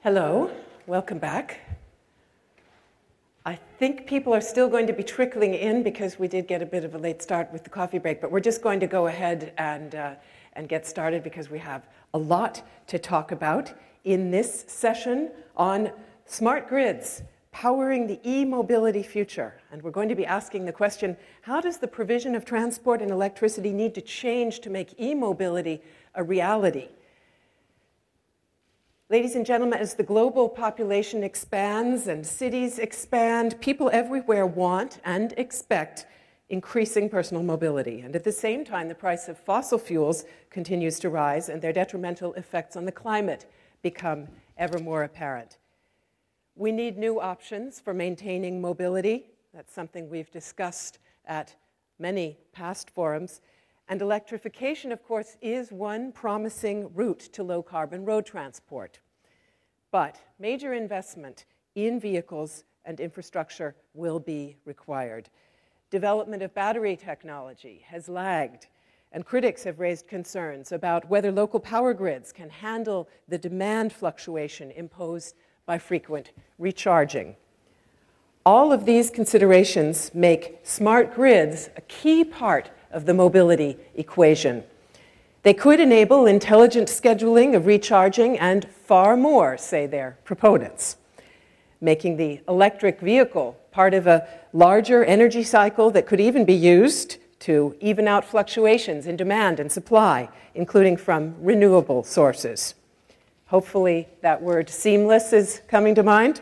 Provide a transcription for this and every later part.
Hello, welcome back. I think people are still going to be trickling in because we did get a bit of a late start with the coffee break, but we're just going to go ahead and get started because we have a lot to talk about in this session on smart grids, powering the e-mobility future. And we're going to be asking the question, how does the provision of transport and electricity need to change to make e-mobility a reality? Ladies and gentlemen, as the global population expands and cities expand, people everywhere want and expect increasing personal mobility. And at the same time, the price of fossil fuels continues to rise and their detrimental effects on the climate become ever more apparent. We need new options for maintaining mobility. That's something we've discussed at many past forums. And electrification, of course, is one promising route to low-carbon road transport. But major investment in vehicles and infrastructure will be required. Development of battery technology has lagged, and critics have raised concerns about whether local power grids can handle the demand fluctuation imposed by frequent recharging. All of these considerations make smart grids a key part of the mobility equation. They could enable intelligent scheduling of recharging and far more, say their proponents, making the electric vehicle part of a larger energy cycle that could even be used to even out fluctuations in demand and supply, including from renewable sources. Hopefully that word seamless is coming to mind.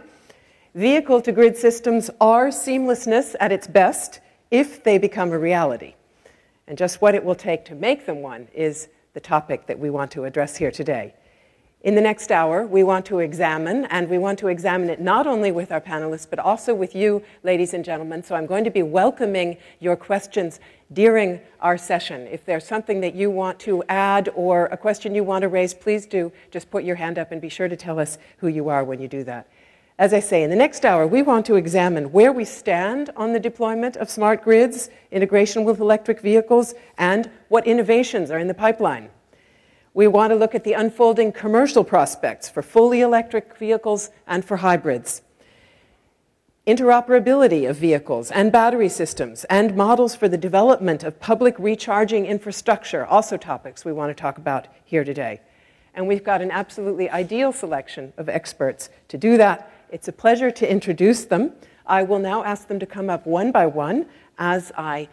Vehicle-to-grid systems are seamlessness at its best if they become a reality. And just what it will take to make them one is the topic that we want to address here today. In the next hour, we want to examine, and we want to examine it not only with our panelists, but also with you, ladies and gentlemen. So I'm going to be welcoming your questions during our session. If there's something that you want to add or a question you want to raise, please do just put your hand up and be sure to tell us who you are when you do that. As I say, in the next hour, we want to examine where we stand on the deployment of smart grids, integration with electric vehicles, and what innovations are in the pipeline. We want to look at the unfolding commercial prospects for fully electric vehicles and for hybrids. Interoperability of vehicles and battery systems and models for the development of public recharging infrastructure, also topics we want to talk about here today. And we've got an absolutely ideal selection of experts to do that. It's a pleasure to introduce them. I will now ask them to come up one by one as I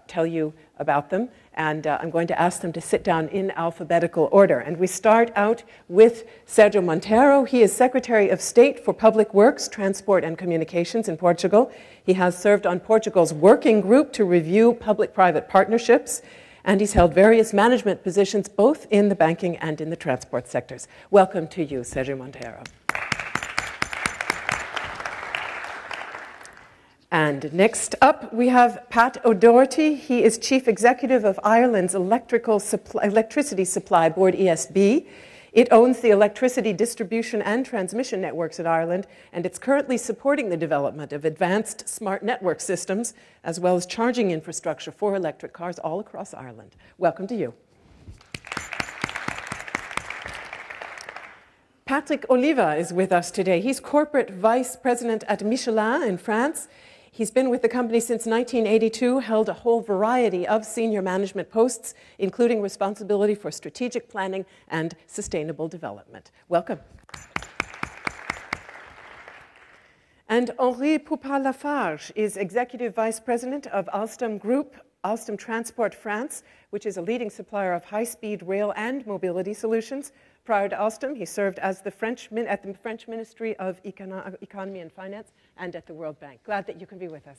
tell you about them. And I'm going to ask them to sit down in alphabetical order. And we start out with Sergio Monteiro. He is Secretary of State for Public Works, Transport and Communications in Portugal. He has served on Portugal's working group to review public-private partnerships. And he's held various management positions both in the banking and in the transport sectors. Welcome to you, Sergio Monteiro. And next up, we have Pat O'Doherty. He is Chief Executive of Ireland's Electricity Supply Board, ESB. It owns the electricity distribution and transmission networks in Ireland, and it's currently supporting the development of advanced smart network systems, as well as charging infrastructure for electric cars all across Ireland. Welcome to you. Patrick Oliva is with us today. He's Corporate Vice President at Michelin in France. He's been with the company since 1982, held a whole variety of senior management posts, including responsibility for strategic planning and sustainable development. Welcome. And Henri Poupart-Lafarge is Executive Vice President of Alstom Group, Alstom Transport France, which is a leading supplier of high-speed rail and mobility solutions. Prior to Alstom, he served as at the French Ministry of Economy and Finance and at the World Bank. Glad that you can be with us.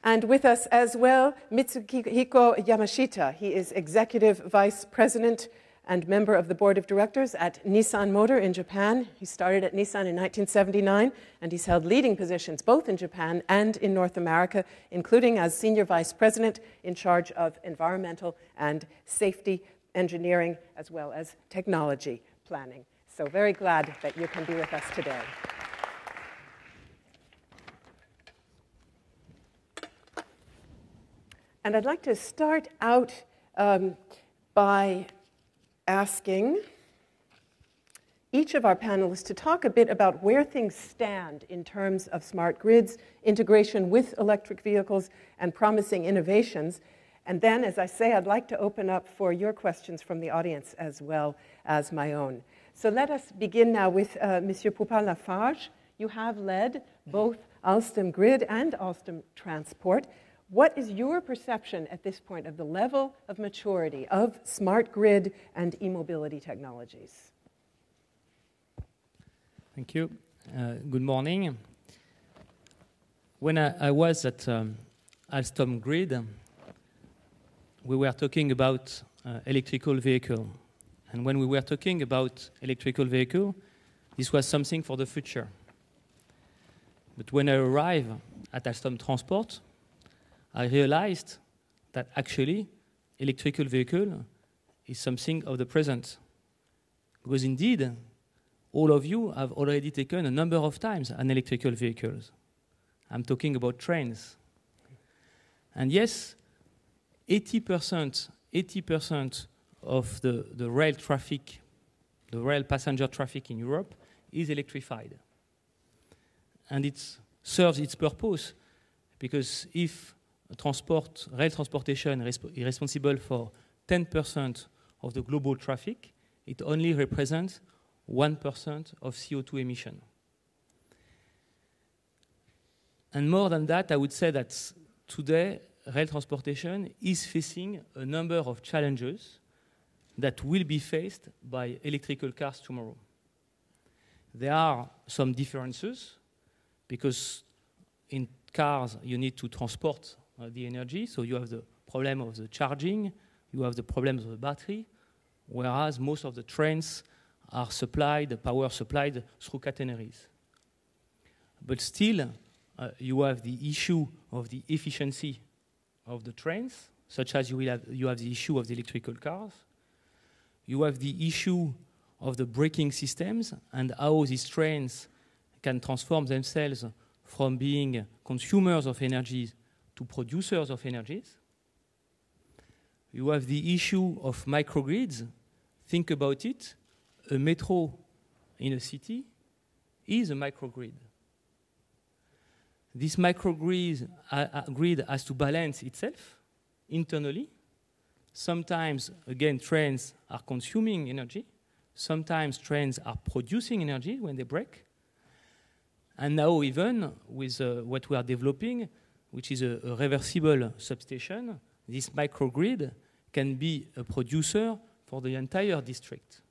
And with us as well, Mitsuhiko Yamashita. He is Executive Vice President and member of the Board of Directors at Nissan Motor in Japan. He started at Nissan in 1979, and he's held leading positions both in Japan and in North America, including as Senior Vice President in charge of environmental and safety engineering, as well as technology planning. So very glad that you can be with us today. And I'd like to start out by asking each of our panelists to talk a bit about where things stand in terms of smart grids, integration with electric vehicles, and promising innovations. And then, as I say, I'd like to open up for your questions from the audience as well as my own. So let us begin now with Monsieur Poupart-Lafarge. You have led both Alstom Grid and Alstom Transport. What is your perception at this point of the level of maturity of smart grid and e-mobility technologies? Thank you. Good morning. When I was at Alstom Grid, we were talking about electrical vehicle. And when we were talking about electrical vehicle, this was something for the future. But when I arrived at Alstom Transport, I realized that actually electrical vehicle is something of the present. Because indeed, all of you have already taken a number of times an electrical vehicles. I'm talking about trains. And yes, 80% of the rail traffic, the rail passenger traffic in Europe is electrified. And it serves its purpose, because if rail transportation is responsible for 10% of the global traffic, it only represents 1% of CO2 emission. And more than that, I would say that today, rail transportation is facing a number of challenges that will be faced by electrical cars tomorrow. There are some differences, because in cars you need to transport the energy, so you have the problem of the charging, you have the problem of the battery, whereas most of the trains are supplied, power supplied through catenaries. But still, you have the issue of the efficiency of the trains, such as you have the issue of the electrical cars. You have the issue of the braking systems and how these trains can transform themselves from being consumers of energy to producers of energies. You have the issue of microgrids. Think about it. A metro in a city is a microgrid. This microgrid grid has to balance itself internally. Sometimes, again, trains are consuming energy. Sometimes trains are producing energy when they brake. And now even with what we are developing, which is a reversible substation, this microgrid can be a producer for the entire district.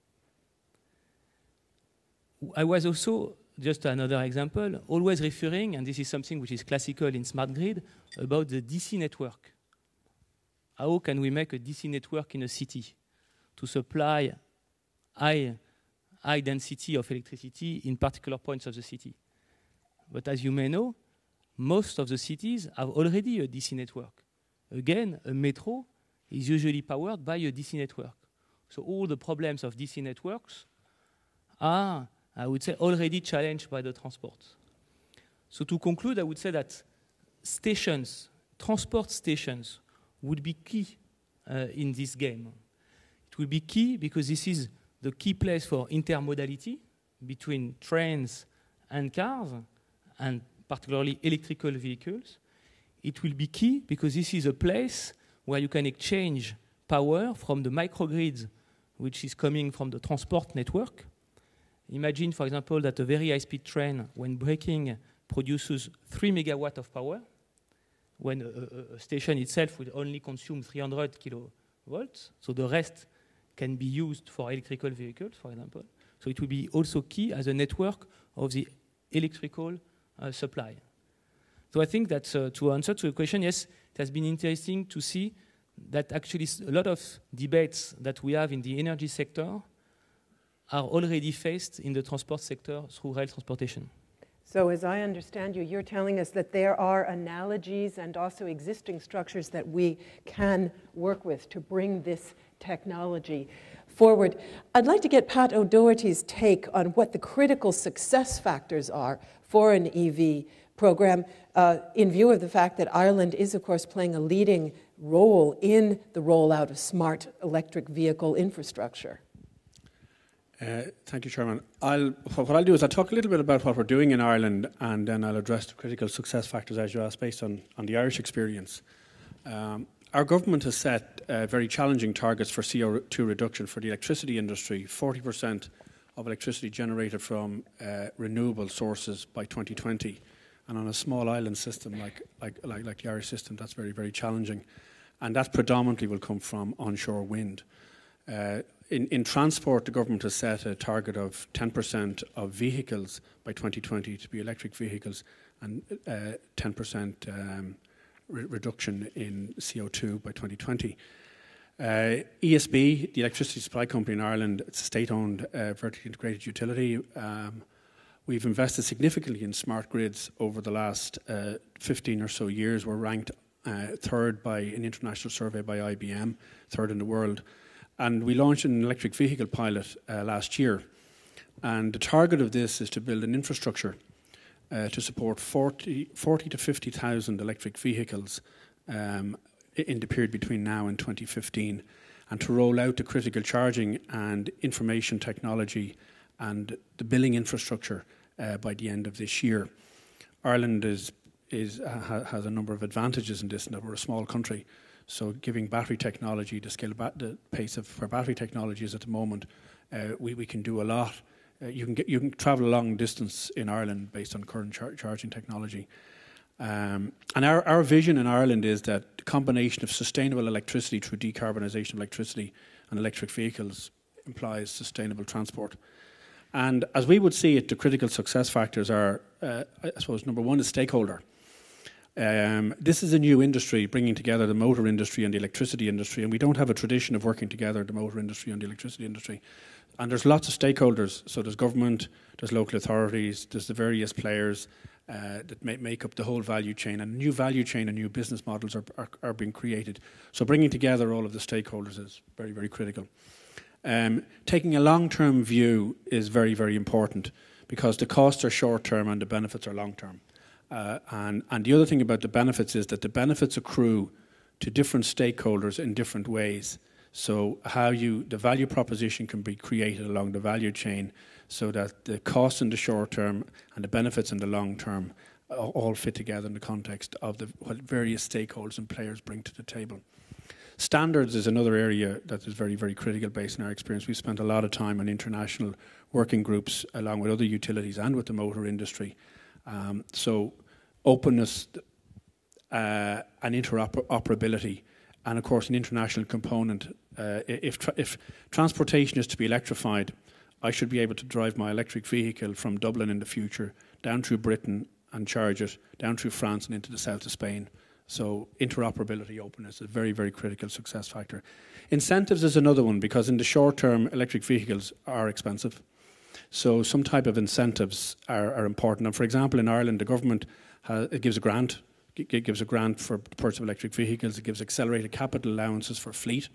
I was also, just another example, always referring, and this is something which is classical in smart grid, about the DC network. How can we make a DC network in a city to supply high density of electricity in particular points of the city? But as you may know, most of the cities have already a DC network. Again, a metro is usually powered by a DC network. So all the problems of DC networks are, I would say, already challenged by the transport. So to conclude, I would say that stations, transport stations, would be key in this game. It will be key because this is the key place for intermodality between trains and cars, and particularly electrical vehicles. It will be key because this is a place where you can exchange power from the microgrids, which is coming from the transport network. Imagine, for example, that a very high-speed train, when braking, produces 3 megawatts of power, when a station itself will only consume 300 kilovolts, so the rest can be used for electrical vehicles, for example. So it will be also key as a network of the electrical supply. So I think that to answer to the question, yes, it has been interesting to see that actually a lot of debates that we have in the energy sector are already faced in the transport sector through rail transportation. So as I understand you, you're telling us that there are analogies and also existing structures that we can work with to bring this technology forward. I'd like to get Pat O'Doherty's take on what the critical success factors are for an EV program in view of the fact that Ireland is, of course, playing a leading role in the rollout of smart electric vehicle infrastructure. Thank you, Chairman. What I'll do is I'll talk a little bit about what we're doing in Ireland, and then I'll address the critical success factors, as you asked, based on the Irish experience. Our government has set very challenging targets for CO2 reduction for the electricity industry, 40% of electricity generated from renewable sources by 2020. And on a small island system like the Irish system, that's very, very challenging. And that predominantly will come from onshore wind. In transport, the government has set a target of 10% of vehicles by 2020 to be electric vehicles, and 10% reduction in CO2 by 2020. ESB, the electricity supply company in Ireland, it's a state-owned vertically integrated utility. We've invested significantly in smart grids over the last 15 or so years. We're ranked third by an international survey by IBM, third in the world. And we launched an electric vehicle pilot last year. And the target of this is to build an infrastructure to support 40 to 50,000 electric vehicles in the period between now and 2015, and to roll out the critical charging and information technology and the billing infrastructure by the end of this year. Ireland has a number of advantages in this, in that we're a small country. So giving battery technology the pace of where battery technology is at the moment, we can do a lot. You can travel a long distance in Ireland based on current charging technology. And our vision in Ireland is that the combination of sustainable electricity through decarbonisation of electricity and electric vehicles implies sustainable transport. And as we would see it, the critical success factors are, I suppose, number one is stakeholder. This is a new industry, bringing together the motor industry and the electricity industry, and we don't have a tradition of working together, the motor industry and the electricity industry. And there's lots of stakeholders, so there's government, there's local authorities, there's the various players that make up the whole value chain, and new value chain and new business models are being created. So bringing together all of the stakeholders is very, very critical. Taking a long-term view is very, very important, because the costs are short-term and the benefits are long-term. And the other thing about the benefits is that the benefits accrue to different stakeholders in different ways. So the value proposition can be created along the value chain so that the costs in the short term and the benefits in the long term all fit together in the context of what various stakeholders and players bring to the table. Standards is another area that is very, very critical based on our experience. We've spent a lot of time on international working groups along with other utilities and with the motor industry. So openness and interoperability, and of course an international component. If transportation is to be electrified, I should be able to drive my electric vehicle from Dublin in the future down through Britain and charge it, down through France and into the south of Spain. So interoperability, openness is a very, very critical success factor. Incentives is another one, because in the short term, electric vehicles are expensive. So some type of incentives are important. And for example, in Ireland, the government gives a grant. It gives a grant for the purchase of electric vehicles. It gives accelerated capital allowances for fleet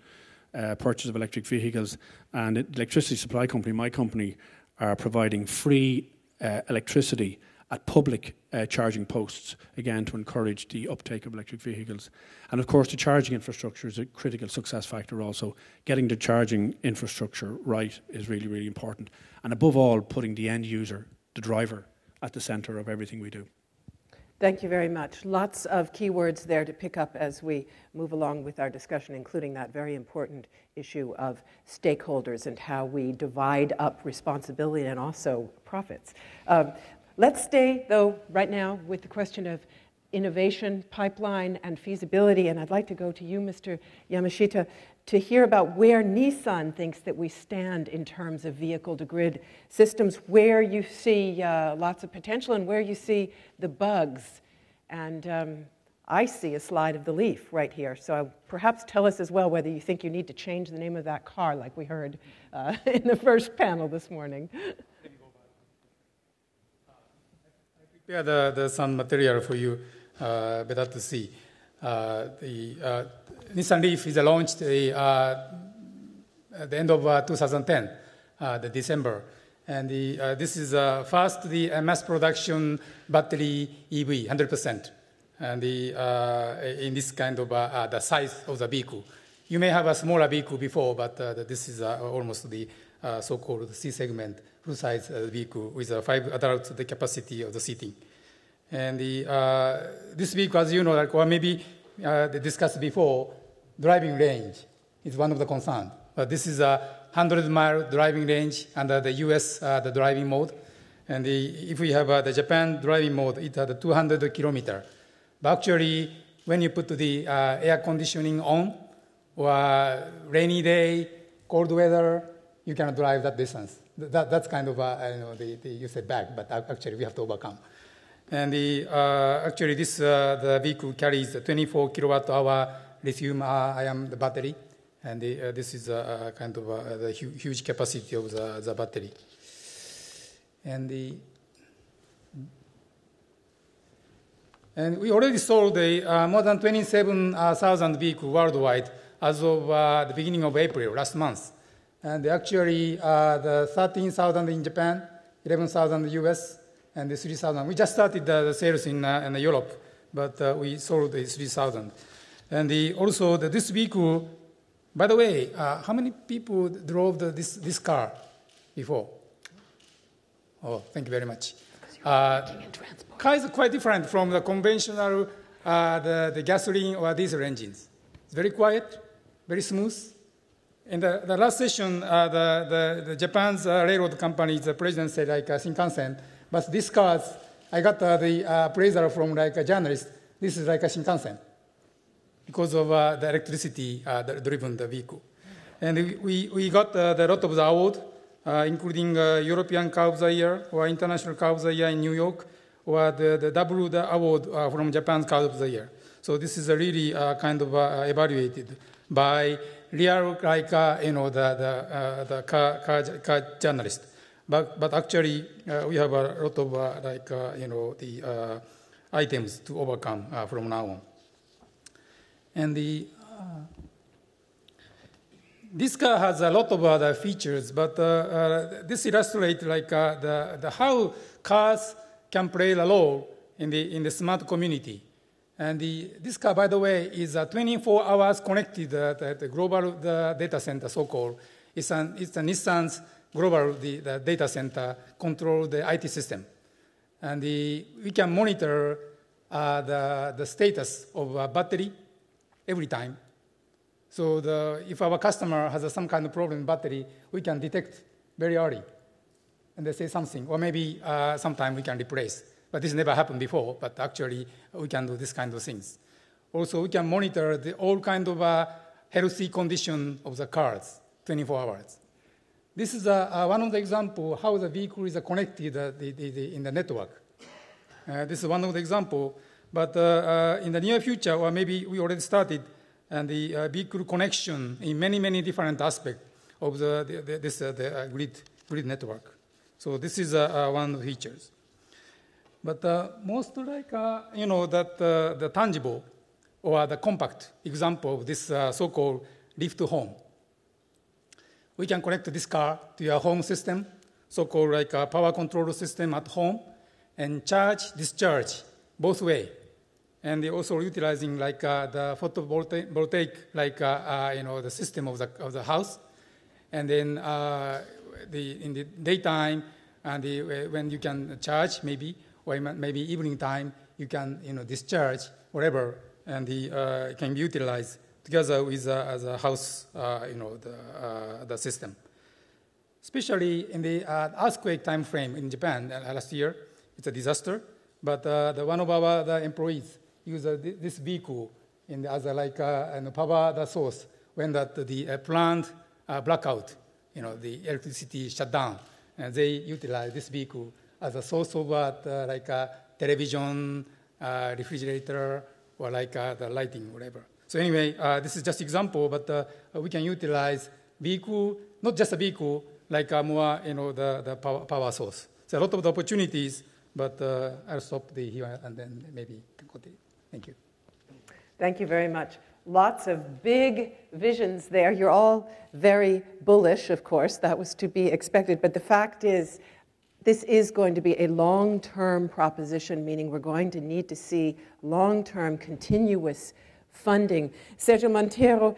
purchase of electric vehicles. And the electricity supply company, my company, are providing free electricity at public charging posts, again, to encourage the uptake of electric vehicles. And of course, the charging infrastructure is a critical success factor also. Getting the charging infrastructure right is really, really important. And above all, putting the end user, the driver, at the centre of everything we do. Thank you very much. Lots of keywords there to pick up as we move along with our discussion, including that very important issue of stakeholders and how we divide up responsibility and also profits. Let's stay, though, right now with the question of innovation, pipeline, and feasibility. And I'd like to go to you, Mr. Yamashita, to hear about where Nissan thinks that we stand in terms of vehicle-to-grid systems, where you see lots of potential and where you see the bugs. And I see a slide of the Leaf right here. So perhaps tell us as well whether you think you need to change the name of that car, like we heard in the first panel this morning. I prepared some material for you better to see. The Nissan Leaf is launched at the end of 2010, the December. And this is first the mass production battery EV, 100%. And in this kind of the size of the vehicle. You may have a smaller vehicle before, but this is almost the so-called C segment full-size vehicle with 5 adults the capacity of the seating. And this vehicle, as you know, like, or maybe they discussed before, driving range is one of the concerns. But this is a 100-mile driving range under the US the driving mode. And if we have the Japan driving mode, it's at 200 kilometers. But actually, when you put the air conditioning on, or rainy day, cold weather, you cannot drive that distance. That's kind of, you say bad, but actually we have to overcome. And actually the vehicle carries a 24 kilowatt hour lithium-ion battery. And this is kind of the huge capacity of the battery. And we already sold more than 27,000 vehicles worldwide as of the beginning of April, last month. And actually, the 13,000 in Japan, 11,000 in the US, and the 3,000. We just started the sales in Europe, but we sold the 3,000. And also, this vehicle, by the way, how many people drove this car before? Oh, thank you very much. Car is quite different from the conventional the gasoline or diesel engines. It's very quiet, very smooth. In the last session, the Japan's railroad company, the president said like Shinkansen, but these cars, I got the appraisal from like a journalist. This is like a Shinkansen because of the electricity driven the vehicle. And we got a lot of the award, including European Car of the Year or International Car of the Year in New York, or the double the award from Japan's Car of the Year. So this is really kind of evaluated by real like the car journalist. But actually we have a lot of the items to overcome from now on. And this car has a lot of other features, but this illustrates like the how cars can play a role in the smart community. And this car, by the way, is 24 hours connected the global data center, so-called. It's a Nissan's global the data center control the IT system. And we can monitor the status of battery every time. So if our customer has some kind of problem with battery, we can detect very early. And they say something, or maybe sometime we can replace. But this never happened before, but actually we can do this kind of things. Also, we can monitor all kind of healthy condition of the cars, 24 hours. This is one of the examples how the vehicle is connected in the network. This is one of the examples, but in the near future, or maybe we already started, and the vehicle connection in many, many different aspects of the grid network. So this is one of the features. But most like, the tangible or the compact example of this so-called lift home. We can connect this car to your home system, so-called like a power control system at home, and charge, discharge, both way. And they're also utilizing like the photovoltaic, like the system of the house. And then in the daytime, and when you can charge, maybe, or maybe evening time, you can discharge whatever, and it can be utilized together with as a house, the system. Especially in the earthquake time frame in Japan last year, it's a disaster. But one of our employees used this vehicle as a power source when the plant blackout, the electricity shut down, and they utilize this vehicle as a source of like a television, refrigerator, or like the lighting, whatever. So anyway, this is just example, but we can utilize vehicle, not just a vehicle, like more the power source. So a lot of the opportunities, but I'll stop here and then maybe continue. Thank you. Thank you very much. Lots of big visions there. You're all very bullish, of course. That was to be expected. But the fact is, this is going to be a long-term proposition, meaning we're going to need to see long-term continuous funding. Sergio Monteiro,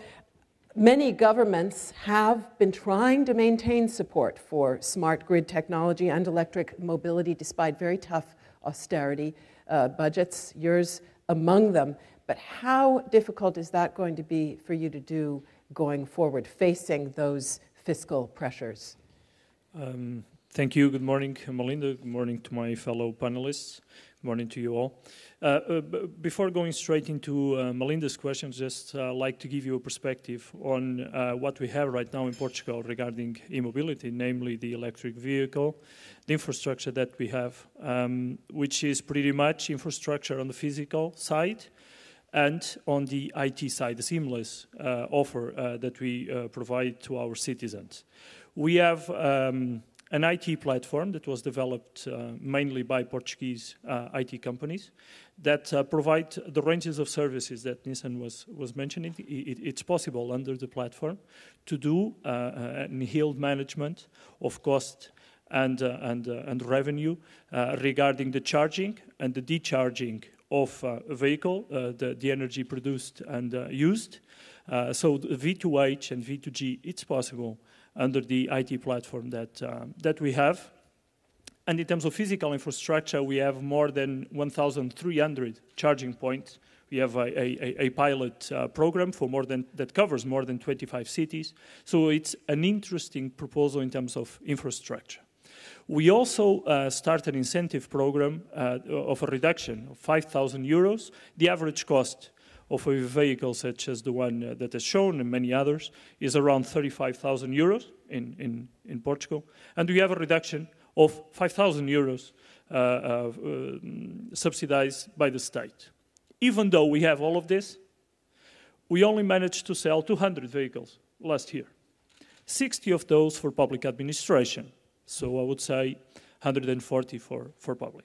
Many governments have been trying to maintain support for smart grid technology and electric mobility despite very tough austerity budgets, yours among them. But how difficult is that going to be for you to do going forward, facing those fiscal pressures? Thank you. Good morning, Melinda. Good morning to my fellow panelists. Good morning to you all. Before going straight into Melinda's questions, just like to give you a perspective on what we have right now in Portugal regarding e-mobility, namely the electric vehicle, the infrastructure that we have, which is pretty much infrastructure on the physical side and on the IT side, the seamless offer that we provide to our citizens. We have an IT platform that was developed mainly by Portuguese IT companies that provide the ranges of services that Nissan was mentioning. It's possible under the platform to do an yield management of cost and revenue regarding the charging and the decharging of a vehicle, the energy produced and used. So the V2H and V2G, it's possible under the IT platform that we have. And in terms of physical infrastructure, we have more than 1,300 charging points. We have a pilot program that covers more than 25 cities. So it's an interesting proposal in terms of infrastructure. We also start an incentive program of a reduction of 5,000 euros. The average cost of a vehicle such as the one that is shown and many others is around 35,000 euros in Portugal. And we have a reduction of 5,000 euros subsidized by the state. Even though we have all of this, we only managed to sell 200 vehicles last year. 60 of those for public administration. So I would say 140 for public.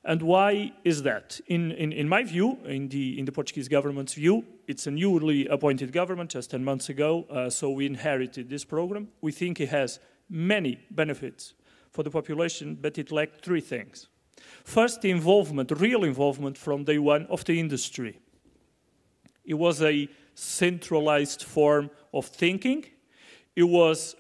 And why is that? In my view, in the Portuguese government's view, it's a newly appointed government just 10 months ago, so we inherited this program. We think it has many benefits for the population, but it lacked three things. First, the involvement, real involvement from day one of the industry. It was a centralized form of thinking. It was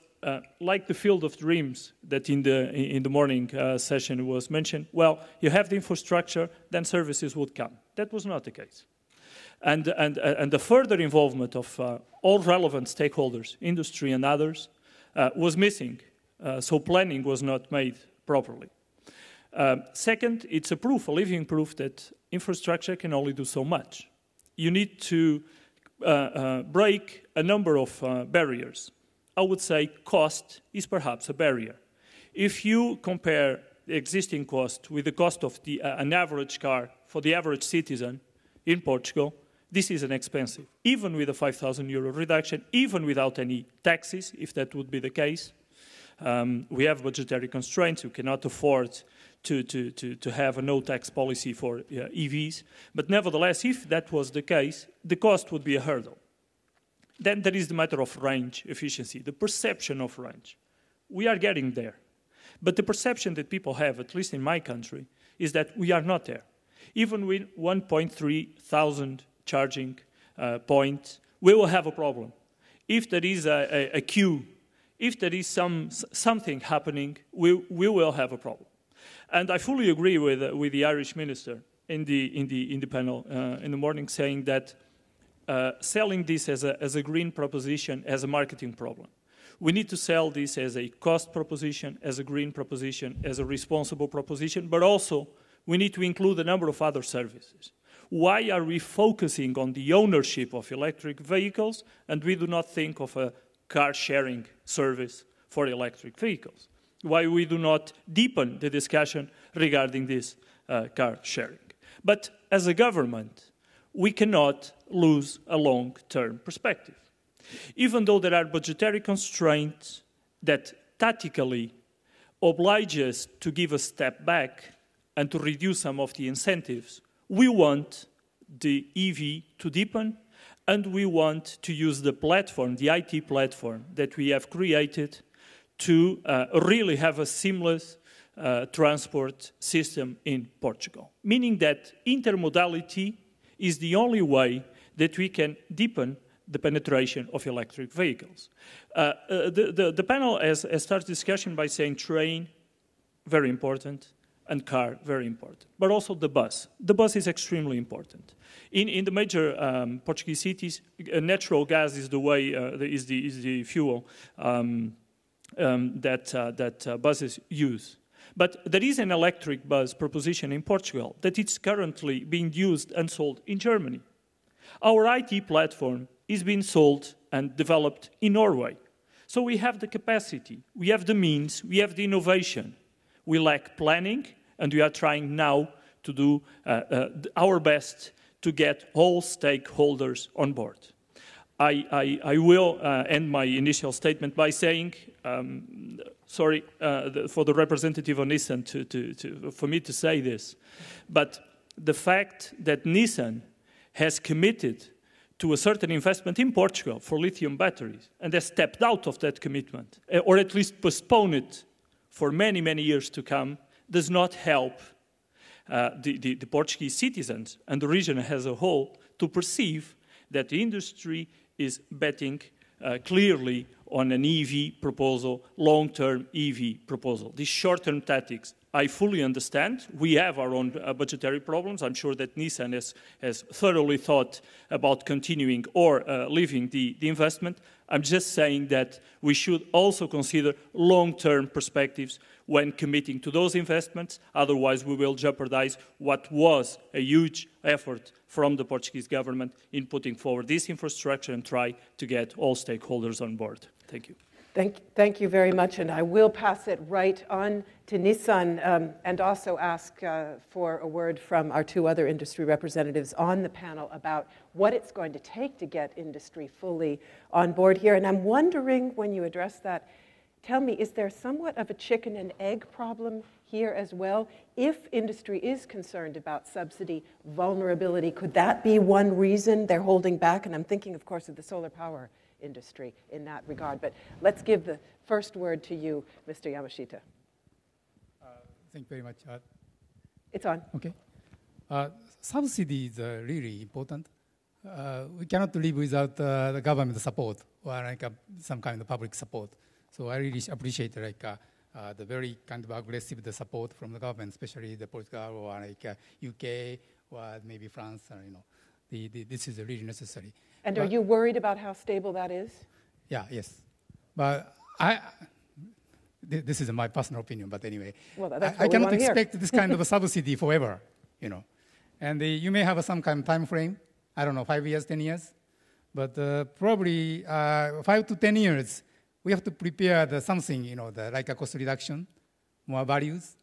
like the field of dreams that in the morning session was mentioned. Well, you have the infrastructure, then services would come. That was not the case. And the further involvement of all relevant stakeholders, industry and others, was missing. So planning was not made properly. Second, it's a living proof that infrastructure can only do so much. You need to break a number of barriers. I would say cost is perhaps a barrier. If you compare the existing cost with the cost of an average car for the average citizen in Portugal, this is inexpensive. Even with a 5,000 euro reduction, even without any taxes, if that would be the case. We have budgetary constraints. You cannot afford to have a no-tax policy for EVs. But nevertheless, if that was the case, the cost would be a hurdle. Then there is the matter of range efficiency, the perception of range. We are getting there. But the perception that people have, at least in my country, is that we are not there. Even with 1.3 thousand charging points, we will have a problem. If there is a queue, if there is something happening, we will have a problem. And I fully agree with the Irish minister in the panel in the morning, saying that selling this as a green proposition as a marketing problem. We need to sell this as a cost proposition, as a green proposition, as a responsible proposition, but also we need to include a number of other services. Why are we focusing on the ownership of electric vehicles and we do not think of a car sharing service for electric vehicles? Why we do not deepen the discussion regarding this car sharing? But as a government, we cannot lose a long-term perspective. Even though there are budgetary constraints that tactically oblige us to give a step back and to reduce some of the incentives, we want the EV to deepen, and we want to use the platform, the IT platform that we have created to really have a seamless transport system in Portugal. Meaning that intermodality is the only way that we can deepen the penetration of electric vehicles. The panel has started discussion by saying train, very important, and car, very important. But also the bus. The bus is extremely important. In the major Portuguese cities, natural gas is the way, is the fuel that buses use. But there is an electric bus proposition in Portugal that is currently being used and sold in Germany. Our IT platform is being sold and developed in Norway. So we have the capacity, we have the means, we have the innovation. We lack planning, and we are trying now to do our best to get all stakeholders on board. I will end my initial statement by saying, sorry for the representative of Nissan for me to say this, but the fact that Nissan has committed to a certain investment in Portugal for lithium batteries and has stepped out of that commitment, or at least postponed it for many, many years to come, does not help the Portuguese citizens and the region as a whole to perceive that the industry is betting clearly on an EV proposal, long-term EV proposal. These short-term tactics, I fully understand. We have our own budgetary problems. I'm sure that Nissan has thoroughly thought about continuing or leaving the investment. I'm just saying that we should also consider long-term perspectives when committing to those investments. Otherwise, we will jeopardize what was a huge effort from the Portuguese government in putting forward this infrastructure and try to get all stakeholders on board. Thank you. Thank you very much, and I will pass it right on to Nissan and also ask for a word from our two other industry representatives on the panel about what it's going to take to get industry fully on board here. And I'm wondering, when you address that, tell me, is there somewhat of a chicken and egg problem here as well? If industry is concerned about subsidy vulnerability, could that be one reason they're holding back? And I'm thinking, of course, of the solar power industry in that regard. But let's give the first word to you, Mr. Yamashita. Thank you very much. It's on. Okay. Subsidy is really important. We cannot live without the government support or like some kind of public support. So I really appreciate like the very kind of aggressive support from the government, especially the Portugal or like UK or maybe France. This is really necessary. And are you worried about how stable that is? Yeah, yes. But this is my personal opinion, but anyway. Well, that's I cannot hear. expect this kind of a subsidy forever, And you may have some kind of time frame, I don't know, 5 years, 10 years. But probably 5 to 10 years, we have to prepare something, like a cost reduction, more values.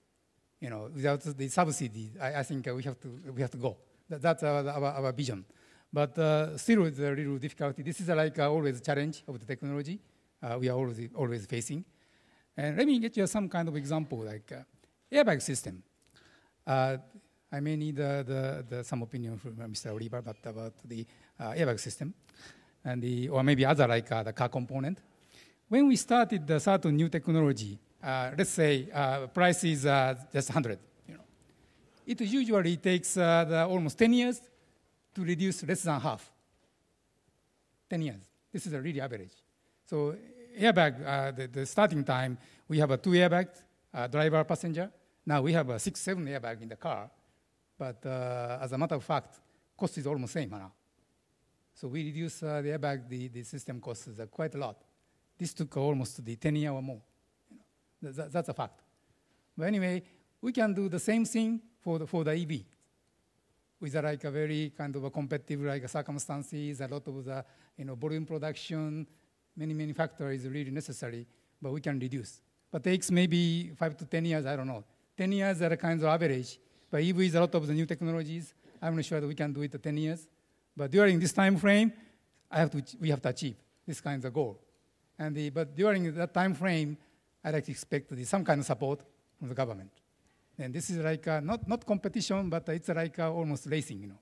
Without the subsidy, I think we have to go. That's our vision. But still, it's a little difficulty. This is like always a challenge of the technology we are always facing. And let me get you some kind of example, like airbag system. I may need some opinion from Mr. Oliver about the airbag system, and or maybe other like the car component. When we started the certain new technology, let's say price is just 100. It usually takes almost 10 years to reduce less than half. 10 years. This is a really average. So airbag, the starting time, we have 2 airbags, driver, passenger. Now we have 6, 7 airbags in the car. But as a matter of fact, cost is almost same now. So we reduce the airbag, the system costs quite a lot. This took almost the 10 years or more. That's a fact. But anyway, we can do the same thing for the EV. With like a very kind of a competitive like circumstances, a lot of the volume production, many factors is really necessary, but we can reduce. But takes maybe 5 to 10 years, I don't know. 10 years are a kind of average, but EV is a lot of the new technologies. I'm not sure that we can do it in 10 years. But during this time frame, we have to achieve this kind of goal. But during that time frame, I like to expect some kind of support from the government. And this is like not competition, but it's like almost racing,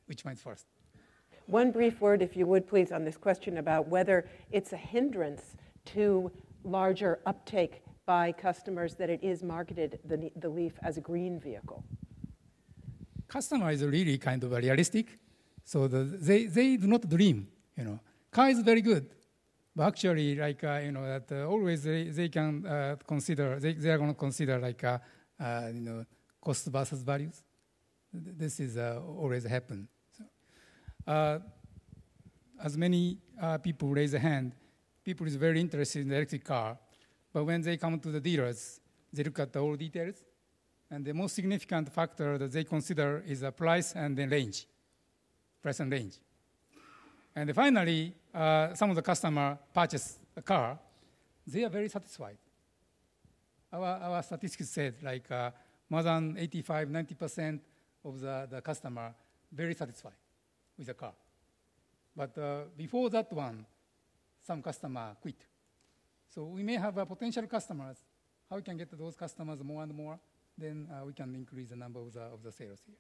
which comes first. One brief word, if you would, please, on this question about whether it's a hindrance to larger uptake by customers that it is marketed, the Leaf, as a green vehicle. Customer is really kind of realistic, so they do not dream, car is very good, but actually, like that always they can consider they are going to consider like cost versus values. This is always happen. So, as many people raise a hand, people is very interested in the electric car, but when they come to the dealers, they look at all details, and the most significant factor that they consider is the price and the range, price and range. And finally, some of the customer purchase a car, they are very satisfied. Our statistics said like more than 85, 90% of the customer very satisfied with the car. But before that one, some customer quit. So we may have potential customers. How we can get those customers more and more, then we can increase the number of the sales here.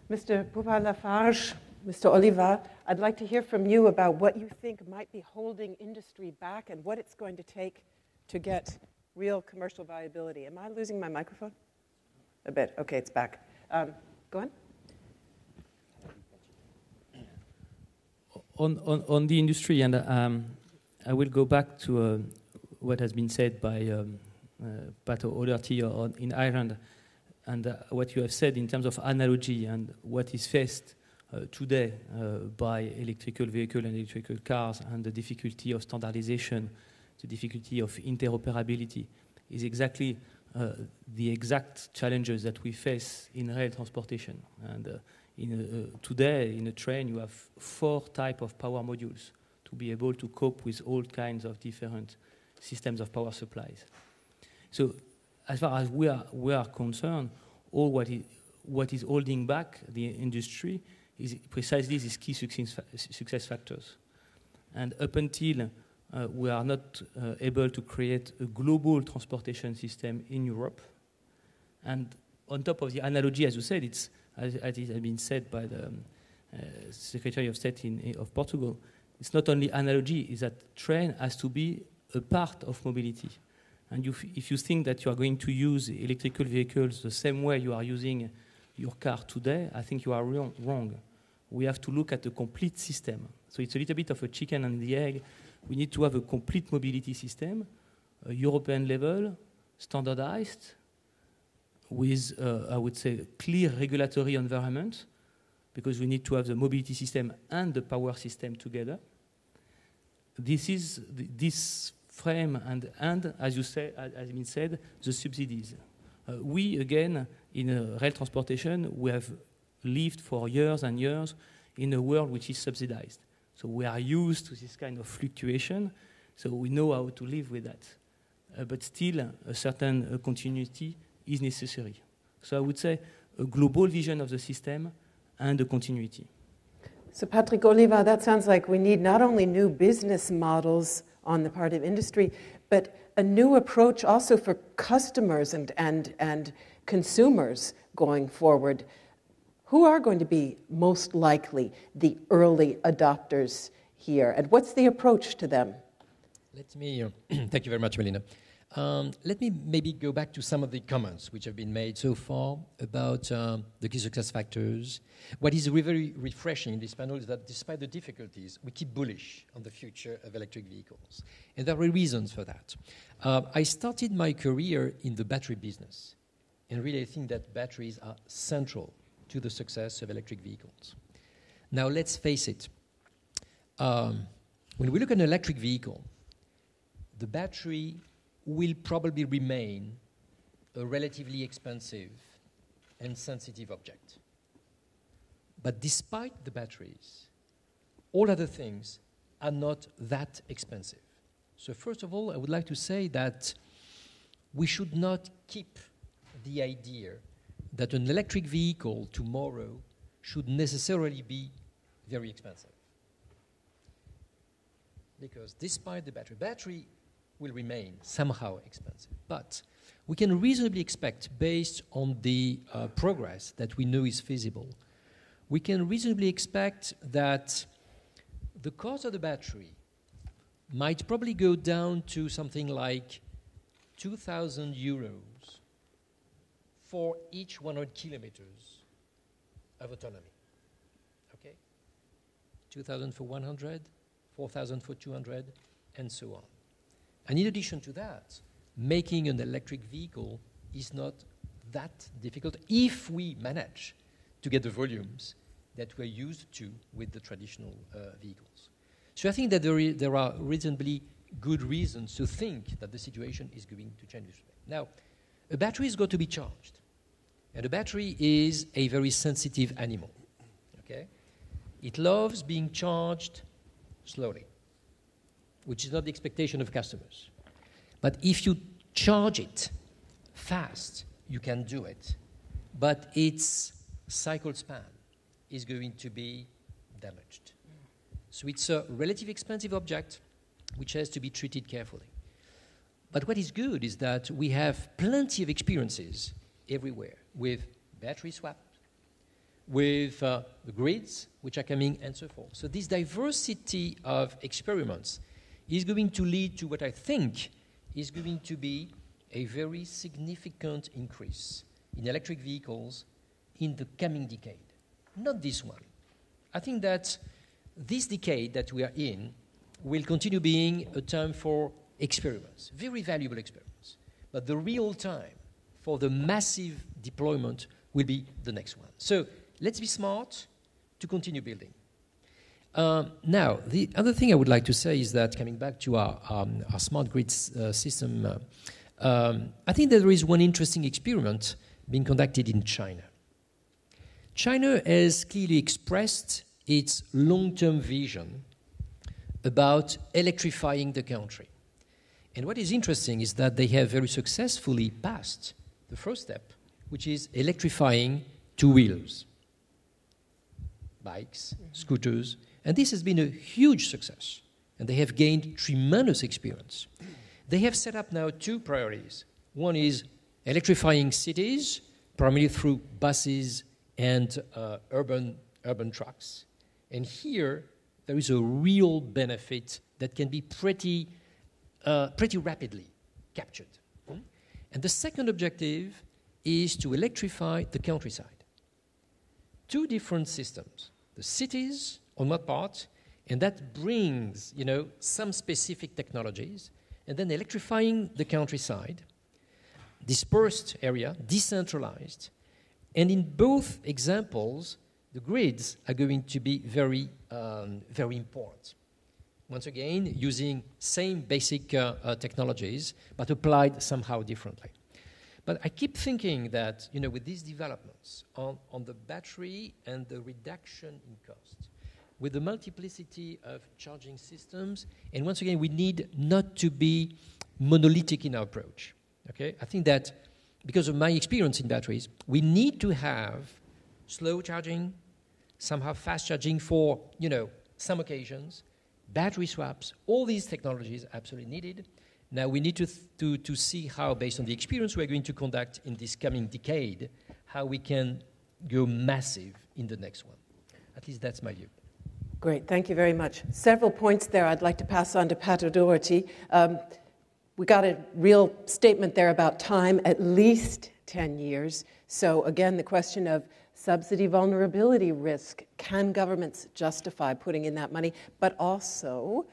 Mr. Poupart-Lafarge, Mr. Oliva, I'd like to hear from you about what you think might be holding industry back and what it's going to take to get real commercial viability. Am I losing my microphone? A bit. Okay, it's back. Go on. On the industry, and I will go back to what has been said by Pat O'Doherty in Ireland, and what you have said in terms of analogy and what is faced today by electrical vehicles and electrical cars, and the difficulty of standardization, the difficulty of interoperability, is exactly the exact challenges that we face in rail transportation. And today, in a train, you have 4 types of power modules to be able to cope with all kinds of different systems of power supplies. So, as far as we are concerned, all what is holding back the industry is precisely these key success factors. And up until we are not able to create a global transportation system in Europe, and on top of the analogy, as you said, it's as it has been said by the Secretary of State of Portugal, it's not only analogy, it's that train has to be a part of mobility. And if you think that you are going to use electrical vehicles the same way you are using your car today, I think you are wrong. We have to look at the complete system. So it's a little bit of a chicken and the egg. We need to have a complete mobility system, a European level, standardized, with, I would say, clear regulatory environment, because we need to have the mobility system and the power system together. This is this frame and as you say, as been said, the subsidies. We, again, in rail transportation, we have lived for years and years in a world which is subsidized. So we are used to this kind of fluctuation, so we know how to live with that. But still, a certain continuity is necessary. So I would say a global vision of the system and a continuity. So Patrick Oliva, that sounds like we need not only new business models on the part of industry, but a new approach also for customers and consumers going forward. Who are going to be most likely the early adopters here, and what's the approach to them? Let me, thank you very much, Melina. Let me maybe go back to some of the comments which have been made so far about the key success factors. What is very refreshing in this panel is that despite the difficulties, we keep bullish on the future of electric vehicles. And there are reasons for that. I started my career in the battery business, and really I think that batteries are central to the success of electric vehicles. Now let's face it. When we look at an electric vehicle, the battery will probably remain a relatively expensive and sensitive object. But despite the batteries, all other things are not that expensive. So first of all, I would like to say that we should not keep the idea that an electric vehicle tomorrow should necessarily be very expensive. Because despite the battery will remain somehow expensive. But we can reasonably expect, based on the progress that we know is feasible, we can reasonably expect that the cost of the battery might probably go down to something like 2,000 euros for each 100 kilometers of autonomy. Okay? 2,000 for 100, 4,000 for 200, and so on. And in addition to that, making an electric vehicle is not that difficult if we manage to get the volumes that we're used to with the traditional vehicles. So I think that there are reasonably good reasons to think that the situation is going to change this way. Now, a battery is going to be charged. And a battery is a very sensitive animal. Okay? It loves being charged slowly, which is not the expectation of customers. But if you charge it fast, you can do it. But its cycle span is going to be damaged. So it's a relatively expensive object which has to be treated carefully. But what is good is that we have plenty of experiences everywhere with battery swap, with the grids which are coming, and so forth. So this diversity of experiments is going to lead to what I think is going to be a very significant increase in electric vehicles in the coming decade. Not this one. I think that this decade that we are in will continue being a time for experiments, very valuable experiments. But the real time for the massive deployment will be the next one. So let's be smart to continue building. Now, the other thing I would like to say is that, coming back to our smart grid system, I think that there is one interesting experiment being conducted in China. China has clearly expressed its long-term vision about electrifying the country. And what is interesting is that they have very successfully passed the first step, which is electrifying two-wheelers, bikes, scooters, and this has been a huge success, and they have gained tremendous experience. They have set up now two priorities. One is electrifying cities, primarily through buses and urban trucks. And here, there is a real benefit that can be pretty rapidly captured. And the second objective is to electrify the countryside. Two different systems. The cities, on one part, and that brings, some specific technologies, and then electrifying the countryside, dispersed area, decentralized, and in both examples, the grids are going to be very important. Once again, using same basic technologies, but applied somehow differently. But I keep thinking that, with these developments on the battery and the reduction in cost, with the multiplicity of charging systems, and once again, we need not to be monolithic in our approach. Okay? I think that because of my experience in batteries, we need to have slow charging, somehow fast charging for, some occasions, battery swaps, all these technologies are absolutely needed. Now we need to see how, based on the experience we're going to conduct in this coming decade, how we can go massive in the next one. At least that's my view. Great, thank you very much. Several points there I'd like to pass on to Pat O'Doherty. We got a real statement there about time, at least 10 years. So again, the question of subsidy vulnerability risk. Can governments justify putting in that money? But also,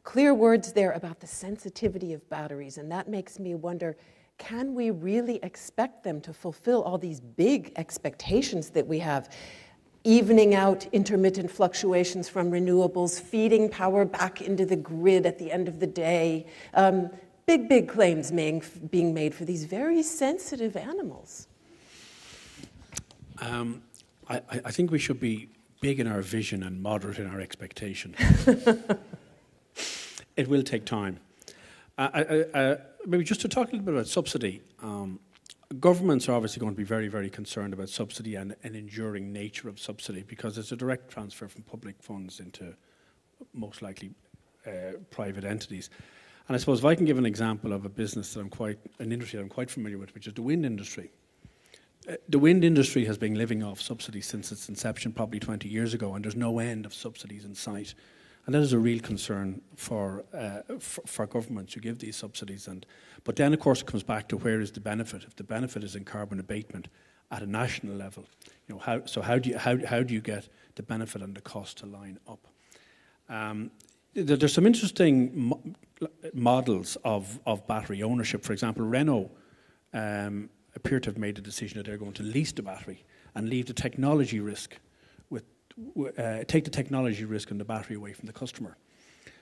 clear words there about the sensitivity of batteries. And that makes me wonder, can we really expect them to fulfill all these big expectations that we have? Evening out intermittent fluctuations from renewables, feeding power back into the grid at the end of the day. Big claims being made for these very sensitive animals. I think we should be big in our vision and moderate in our expectation. It will take time. Maybe just to talk a little bit about subsidy. Governments are obviously going to be very, very concerned about subsidy and an enduring nature of subsidy, because it's a direct transfer from public funds into most likely private entities. And I suppose if I can give an example of a business an industry that I'm quite familiar with, which is the wind industry. The wind industry has been living off subsidies since its inception, probably 20 years ago, and there's no end of subsidies in sight. And that is a real concern for governments who give these subsidies. But then, of course, it comes back to where is the benefit. If the benefit is in carbon abatement at a national level. You know, how do you get the benefit and the cost to line up? There's some interesting models of battery ownership. For example, Renault appear to have made the decision that they're going to lease the battery and leave the technology risk take the technology risk on the battery away from the customer.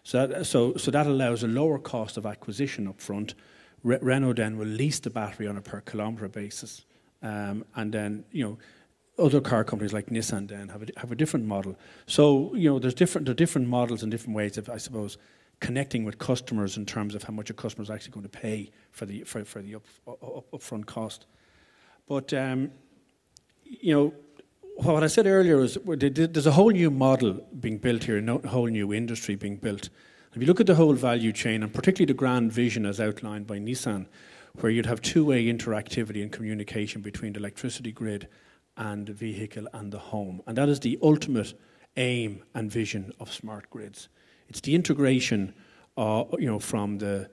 So that allows a lower cost of acquisition up front. Renault then will lease the battery on a per kilometre basis, and then other car companies like Nissan then have a different model. So there are different models and different ways of, I suppose, connecting with customers in terms of how much a customer is actually going to pay for the upfront cost. But what I said earlier is there's a whole new model being built here, a whole new industry being built. If you look at the whole value chain, and particularly the grand vision as outlined by Nissan, where you'd have two-way interactivity and communication between the electricity grid and the vehicle and the home. And that is the ultimate aim and vision of smart grids. It's the integration from the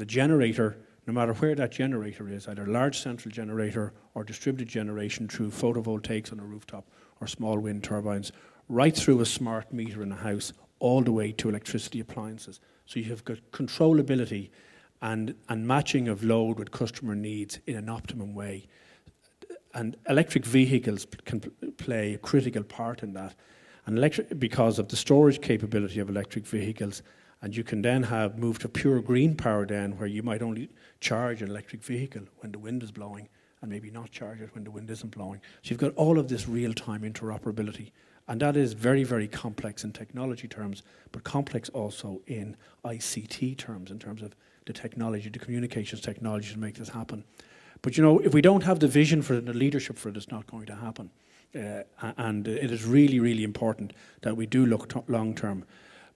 generator, no matter where that generator is, either large central generator or distributed generation through photovoltaics on a rooftop or small wind turbines, right through a smart meter in a house, all the way to electricity appliances. So you have got controllability and matching of load with customer needs in an optimum way. And electric vehicles can play a critical part in that. And because of the storage capability of electric vehicles, and you can then move to pure green power then, where you might only charge an electric vehicle when the wind is blowing and maybe not charge it when the wind isn't blowing. So you've got all of this real-time interoperability. And that is very, very complex in technology terms, but complex also in ICT terms, in terms of the technology, the communications technology to make this happen. But if we don't have the vision for it and the leadership for it, it's not going to happen. And it is really, really important that we do look long-term.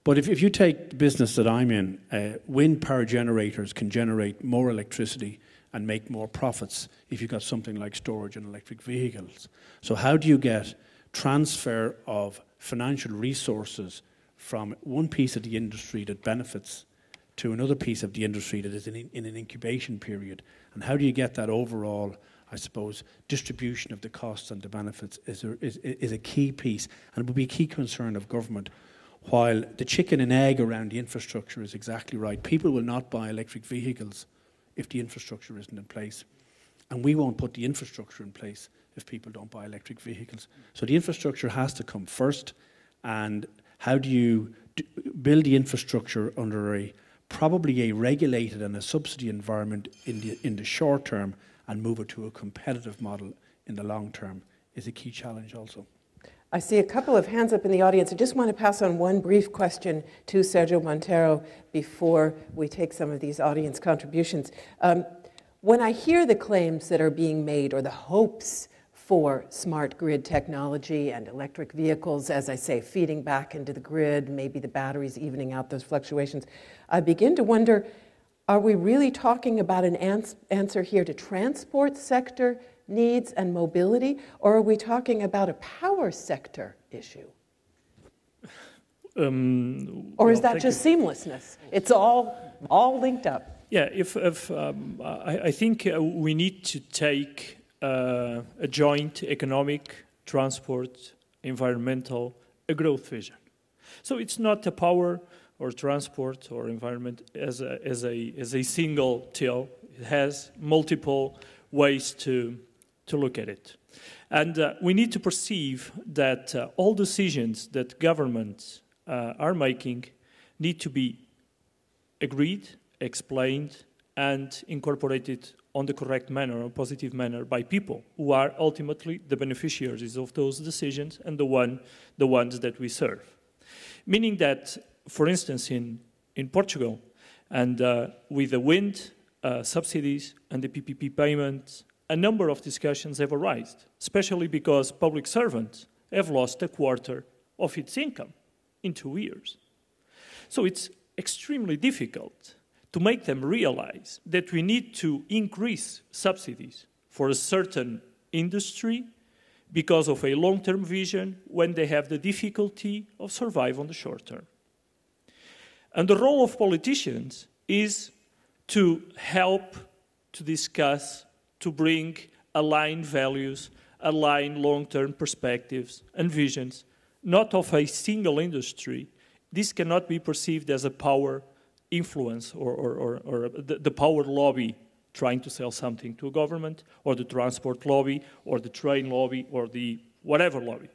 But if you take the business that I'm in, wind power generators can generate more electricity and make more profits if you've got something like storage and electric vehicles. So how do you get transfer of financial resources from one piece of the industry that benefits to another piece of the industry that is in an incubation period? And how do you get that overall, I suppose, distribution of the costs and the benefits is a key piece, and will be a key concern of government. While the chicken and egg around the infrastructure is exactly right. People will not buy electric vehicles if the infrastructure isn't in place. And we won't put the infrastructure in place if people don't buy electric vehicles. So the infrastructure has to come first. And how do you build the infrastructure under probably a regulated and a subsidy environment in the short term and move it to a competitive model in the long term is a key challenge also. I see a couple of hands up in the audience. I just want to pass on one brief question to Sergio Montero before we take some of these audience contributions. When I hear the claims that are being made or the hopes for smart grid technology and electric vehicles, as I say, feeding back into the grid, maybe the batteries evening out those fluctuations, I begin to wonder, are we really talking about an answer here to transport sector needs and mobility, or are we talking about a power sector issue? Or is that just seamlessness? It's all linked up. Yeah, I think we need to take a joint economic, transport, environmental, a growth vision. So it's not a power or transport or environment as a single till. It has multiple ways to look at it. And we need to perceive that all decisions that governments are making need to be agreed, explained, and incorporated on the correct manner, or positive manner, by people who are ultimately the beneficiaries of those decisions and the ones that we serve. Meaning that, for instance, in Portugal, and with the wind subsidies and the PPP payments, a number of discussions have arisen, especially because public servants have lost a quarter of its income in 2 years. So it's extremely difficult to make them realize that we need to increase subsidies for a certain industry because of a long-term vision when they have the difficulty of survive on the short term. And the role of politicians is to help, to discuss, to bring align values, align long-term perspectives and visions, not of a single industry. This cannot be perceived as a power influence or the power lobby trying to sell something to a government, or the transport lobby, or the train lobby, or the whatever lobby.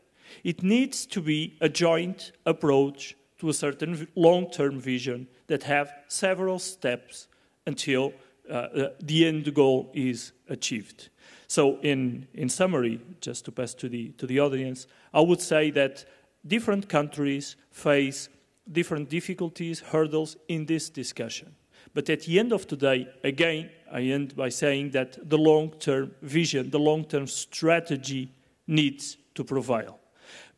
It needs to be a joint approach to a certain long-term vision that have several steps until the end goal is achieved. So in summary, just to pass to the audience, I would say that different countries face different difficulties, hurdles in this discussion. But at the end of the day, again, I end by saying that the long-term vision, the long-term strategy needs to prevail.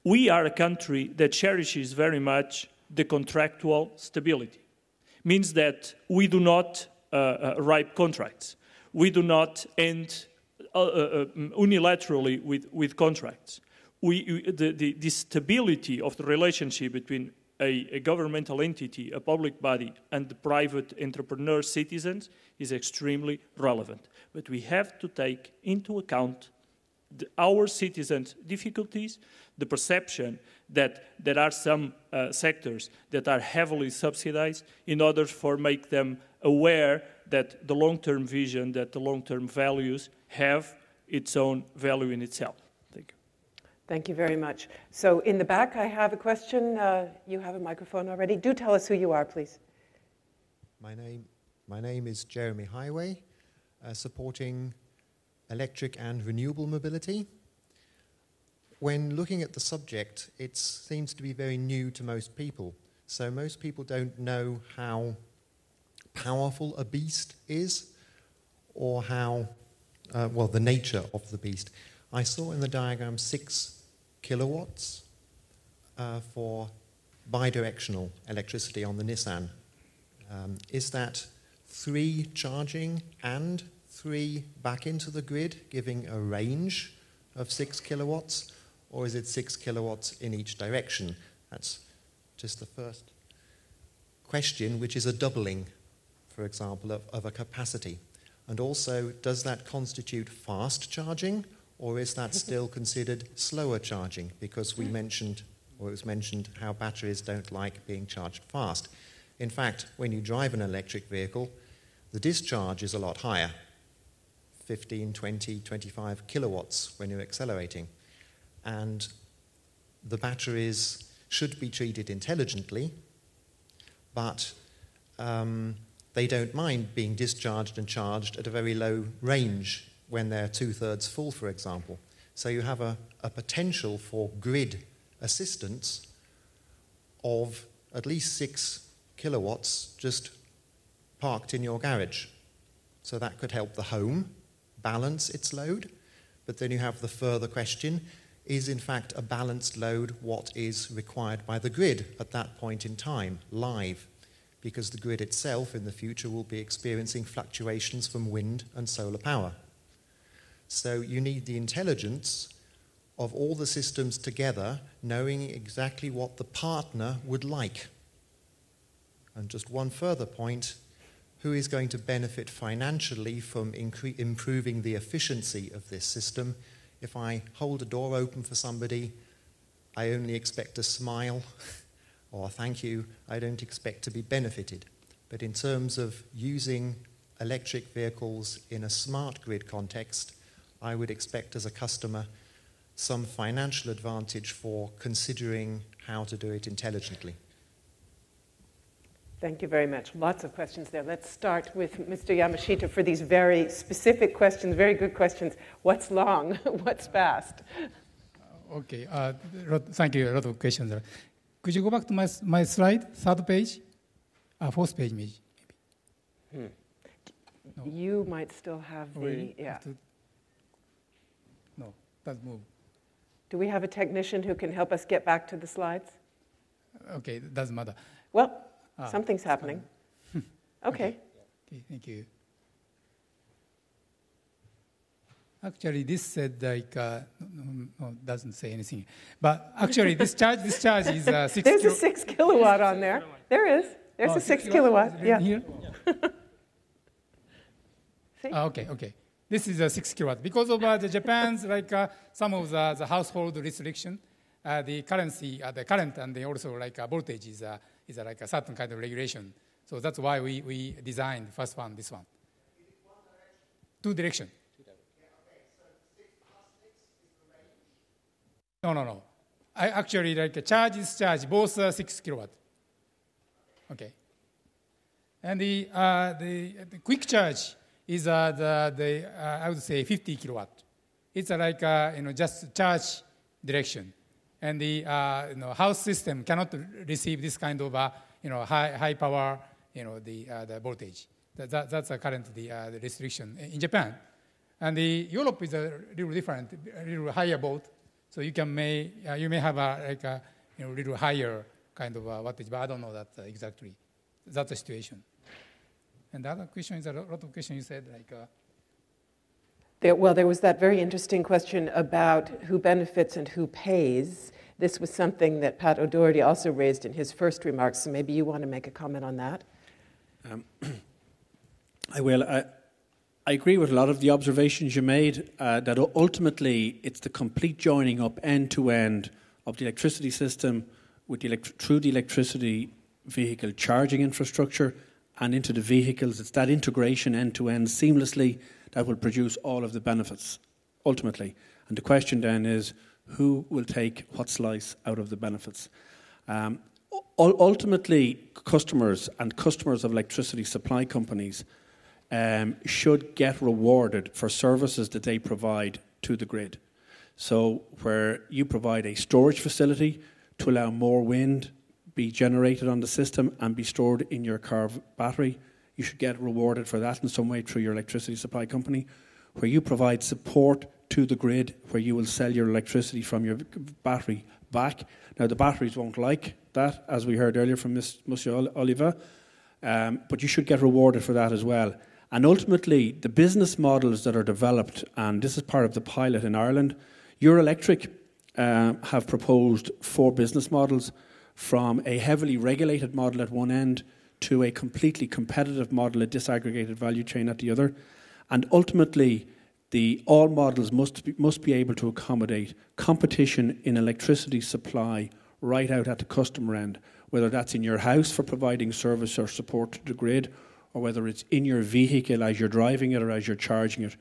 We are a country that cherishes very much the contractual stability. Means that we do not write contracts. We do not end unilaterally with contracts. The stability of the relationship between a governmental entity, a public body, and the private entrepreneur citizens is extremely relevant. But we have to take into account our citizens' difficulties, the perception that there are some sectors that are heavily subsidized in order to make them aware that the long-term vision, that the long-term values have its own value in itself. Thank you. Thank you very much. So in the back, I have a question. You have a microphone already. Do tell us who you are, please. My name is Jeremy Highway, supporting electric and renewable mobility. When looking at the subject, it seems to be very new to most people. So most people don't know how powerful a beast is, or how, well, the nature of the beast. I saw in the diagram 6 kilowatts for bidirectional electricity on the Nissan. Is that 3 charging and 3 back into the grid, giving a range of 6 kilowatts, or is it 6 kilowatts in each direction? That's just the first question, which is a doubling, for example, of a capacity. And also, does that constitute fast charging, or is that still considered slower charging? Because we mentioned, or it was mentioned, how batteries don't like being charged fast. In fact, when you drive an electric vehicle, the discharge is a lot higher, 15, 20, 25 kilowatts when you're accelerating. And the batteries should be treated intelligently, but they don't mind being discharged and charged at a very low range when they're 2/3 full, for example. So you have a potential for grid assistance of at least 6 kilowatts just parked in your garage. So that could help the home balance its load. But then you have the further question, is in fact a balanced load what is required by the grid at that point in time, live? Because the grid itself in the future will be experiencing fluctuations from wind and solar power. So you need the intelligence of all the systems together, knowing exactly what the partner would like. And just one further point, who is going to benefit financially from improving the efficiency of this system? If I hold a door open for somebody, I only expect a smile or thank you. I don't expect to be benefited. But in terms of using electric vehicles in a smart grid context, I would expect as a customer some financial advantage for considering how to do it intelligently. Thank you very much. Lots of questions there. Let's start with Mr. Yamashita for these very specific questions, very good questions. What's long? What's fast? Okay, thank you. A lot of questions there. Could you go back to my slide, 3rd page? 4th page, maybe. No. You might still have the, really? yeah. No, doesn't move. Do we have a technician who can help us get back to the slides? Okay, it doesn't matter. Well, something's happening. Okay. Okay, thank you. Actually, this said like, no, doesn't say anything. But actually, this charge is 6 There's a 6 kilowatt on there. There is. There's a 6 kilowatt. Yeah. Here? See? Okay. This is a 6 kilowatt. Because of the Japan's, like some of the household restriction, the currency, the current, and also like voltage is like a certain kind of regulation. So that's why we designed the first one, this one. Two direction. No. I actually like charge, discharge, both 6 kilowatt. Okay. And the quick charge is I would say 50 kilowatt. It's like just charge direction, and the house system cannot receive this kind of high power the voltage. That's currently the restriction in Japan, and the Europe is a little different, a little higher volt. So you may have a little higher kind of wattage, but I don't know that exactly. That's the situation. And the other question is a lot of questions you said like. There was that very interesting question about who benefits and who pays. This was something that Pat O'Doherty also raised in his first remarks, so maybe you want to make a comment on that. I will. I agree with a lot of the observations you made, that ultimately it's the complete joining up end-to-end of the electricity system with through the electricity vehicle charging infrastructure and into the vehicles. It's that integration end-to-end seamlessly that will produce all of the benefits, ultimately. And the question then is, who will take what slice out of the benefits? Ultimately, customers of electricity supply companies should get rewarded for services that they provide to the grid. So where you provide a storage facility to allow more wind be generated on the system and be stored in your car battery, you should get rewarded for that in some way through your electricity supply company. Where you provide support to the grid, where you will sell your electricity from your battery back. Now the batteries won't like that, as we heard earlier from Monsieur Oliva, but you should get rewarded for that as well. And ultimately, the business models that are developed, and this is part of the pilot in Ireland, Eurelectric have proposed 4 business models, from a heavily regulated model at one end to a completely competitive model, a disaggregated value chain at the other. And ultimately, all models must be able to accommodate competition in electricity supply right out at the customer end, whether that's in your house for providing service or support to the grid, or whether it's in your vehicle as you're driving it or as you're charging it.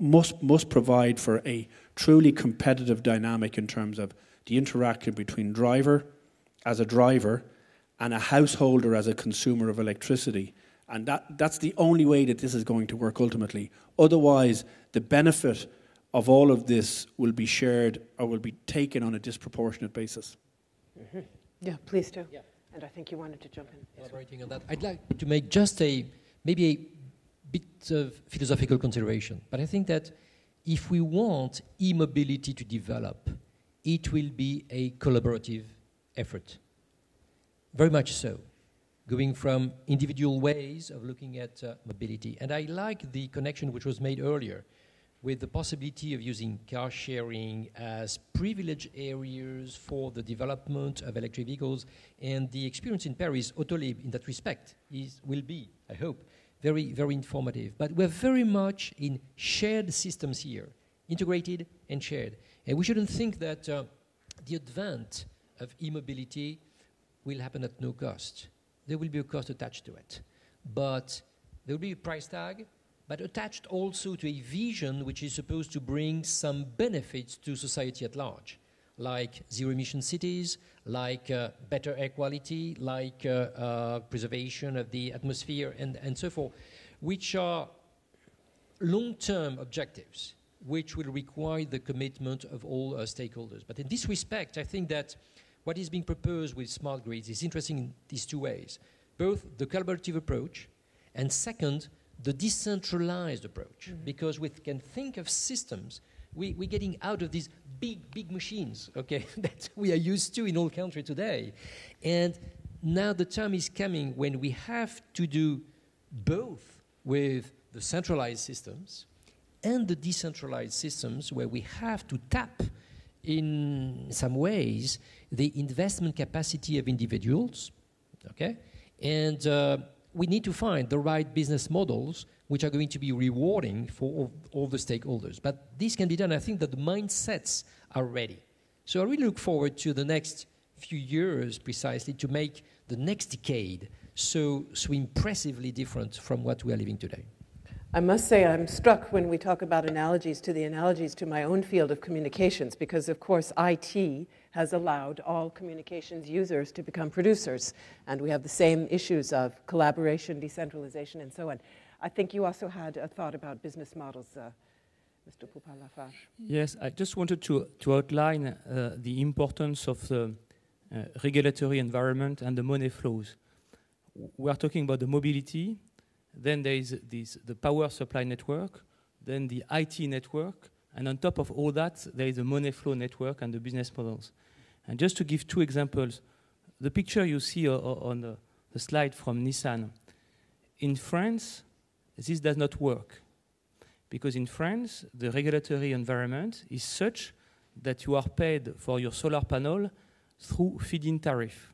Must provide for a truly competitive dynamic in terms of the interaction between driver as a driver and a householder as a consumer of electricity. And that's the only way that this is going to work ultimately. Otherwise, the benefit of all of this will be shared or will be taken on a disproportionate basis. Mm-hmm. Yeah, please do. Yeah. And I think you wanted to jump in. Elaborating on that, I'd like to make just maybe a bit of philosophical consideration. But I think that if we want e-mobility to develop, it will be a collaborative effort. Very much so. Going from individual ways of looking at mobility. And I like the connection which was made earlier with the possibility of using car sharing as privileged areas for the development of electric vehicles. And the experience in Paris, Autolib, in that respect, will be, I hope, very, very informative. But we're very much in shared systems here, integrated and shared. And we shouldn't think that the advent of e-mobility will happen at no cost. There will be a cost attached to it. But there will be a price tag, but attached also to a vision which is supposed to bring some benefits to society at large, like zero-emission cities, like better air quality, like preservation of the atmosphere, and so forth, which are long-term objectives, which will require the commitment of all stakeholders. But in this respect, I think that what is being proposed with smart grids is interesting in these 2 ways. Both the collaborative approach, and second, the decentralized approach. Mm-hmm. Because we can think of systems, we're getting out of these big machines, okay, that we are used to in all countries today. And now the time is coming when we have to do both with the centralized systems and the decentralized systems, where we have to tap in some ways the investment capacity of individuals, okay, and we need to find the right business models which are going to be rewarding for all the stakeholders. But this can be done. I think that the mindsets are ready. So I really look forward to the next few years precisely to make the next decade so impressively different from what we are living today. I must say I'm struck when we talk about analogies to my own field of communications, because of course IT has allowed all communications users to become producers, and we have the same issues of collaboration, decentralization, and so on. I think you also had a thought about business models, Mr. Poupart-Lafarge. Yes, I just wanted to outline the importance of the regulatory environment and the money flows. We are talking about the mobility, then there is the power supply network, then the IT network, and on top of all that, there is the money flow network and the business models. And just to give two examples, the picture you see on the slide from Nissan, in France, this does not work. Because in France, the regulatory environment is such that you are paid for your solar panel through feed-in tariff.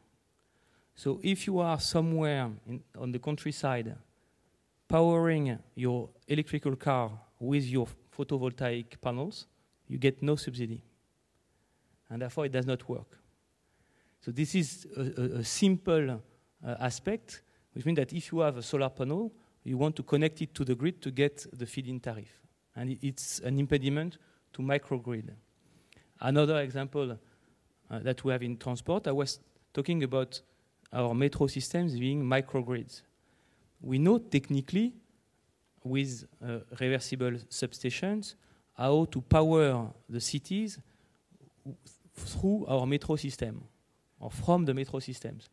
So if you are somewhere on the countryside powering your electrical car with your photovoltaic panels, you get no subsidy. And therefore, it does not work. So this is a simple aspect, which means that if you have a solar panel, you want to connect it to the grid to get the feed-in tariff. And it's an impediment to microgrid. Another example that we have in transport, I was talking about our metro systems being microgrids. We know technically, with reversible substations, how to power the cities through our metro system, or from the metro systems.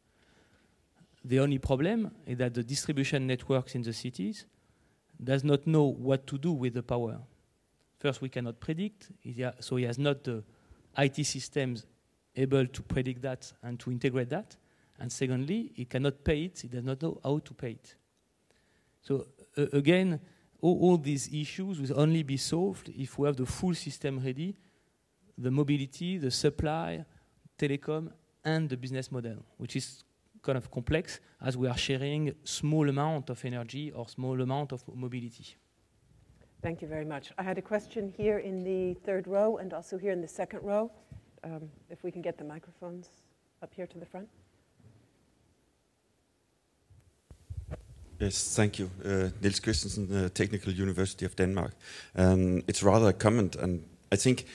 The only problem is that the distribution networks in the cities does not know what to do with the power. First, we cannot predict, so he has not the IT systems able to predict that and to integrate that. And secondly, he cannot pay it, he does not know how to pay it. So again, all these issues will only be solved if we have the full system ready, the mobility, the supply, telecom, and the business model, which is kind of complex as we are sharing small amount of energy or small amount of mobility. Thank you very much. I had a question here in the third row and also here in the second row. If we can get the microphones up here to the front. Yes, thank you. Niels Christensen, Technical University of Denmark. It's rather a comment, and I think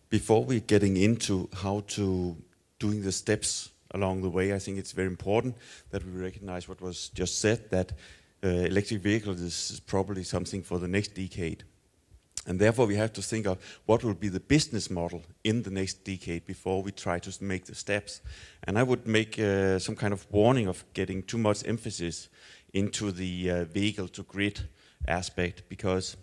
before we're getting into how to doing the steps along the way, I think it's very important that we recognize what was just said, that electric vehicles is probably something for the next decade. And therefore we have to think of what will be the business model in the next decade before we try to make the steps. And I would make some kind of warning of getting too much emphasis into the vehicle-to-grid aspect, because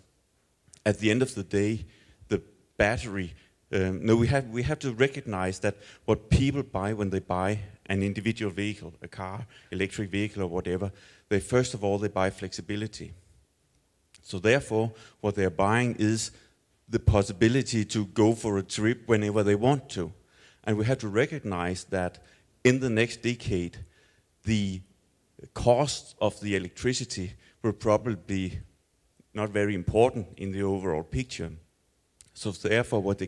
at the end of the day, the battery, we have to recognize that what people buy when they buy an individual vehicle, a car, electric vehicle or whatever, they first of all, they buy flexibility. So therefore, what they're buying is the possibility to go for a trip whenever they want to. And we have to recognize that in the next decade, the cost of the electricity will probably be not very important in the overall picture. So therefore, what they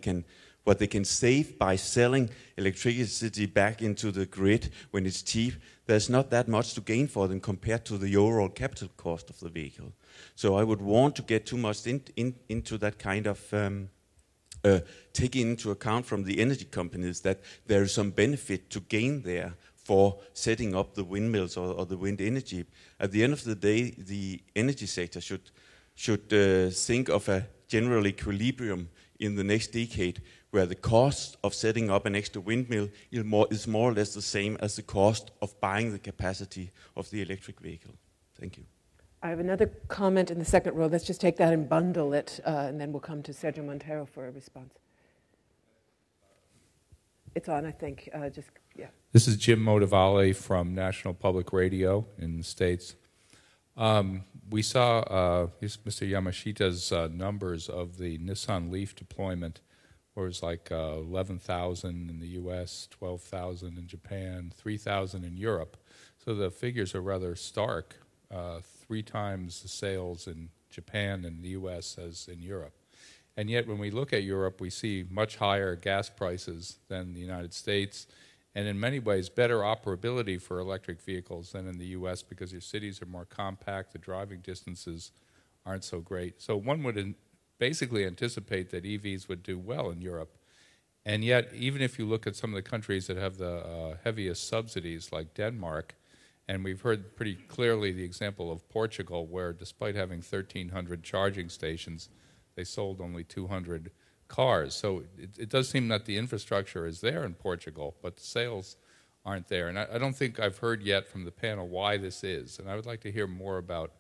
can save by selling electricity back into the grid when it's cheap, there's not that much to gain for them compared to the overall capital cost of the vehicle. So I would want to get too much into that kind of taking into account from the energy companies that there is some benefit to gain there for setting up the windmills or the wind energy. At the end of the day, the energy sector should think of a general equilibrium in the next decade, where the cost of setting up an extra windmill is more or less the same as the cost of buying the capacity of the electric vehicle. Thank you. I have another comment in the second row. Let's just take that and bundle it, and then we'll come to Sergio Montero for a response. It's on, I think. Yeah. This is Jim Motivale from National Public Radio in the States. We saw Mr. Yamashita's numbers of the Nissan Leaf deployment, where it was like 11,000 in the US, 12,000 in Japan, 3,000 in Europe. So the figures are rather stark. 3 times the sales in Japan and the US as in Europe. And yet when we look at Europe, we see much higher gas prices than the United States, and in many ways better operability for electric vehicles than in the US because your cities are more compact, the driving distances aren't so great. So one would basically anticipate that EVs would do well in Europe. And yet, even if you look at some of the countries that have the heaviest subsidies, like Denmark, and we've heard pretty clearly the example of Portugal, where despite having 1,300 charging stations, they sold only 200 cars. So it does seem that the infrastructure is there in Portugal, but the sales aren't there. And I don't think I've heard yet from the panel why this is. And I would like to hear more about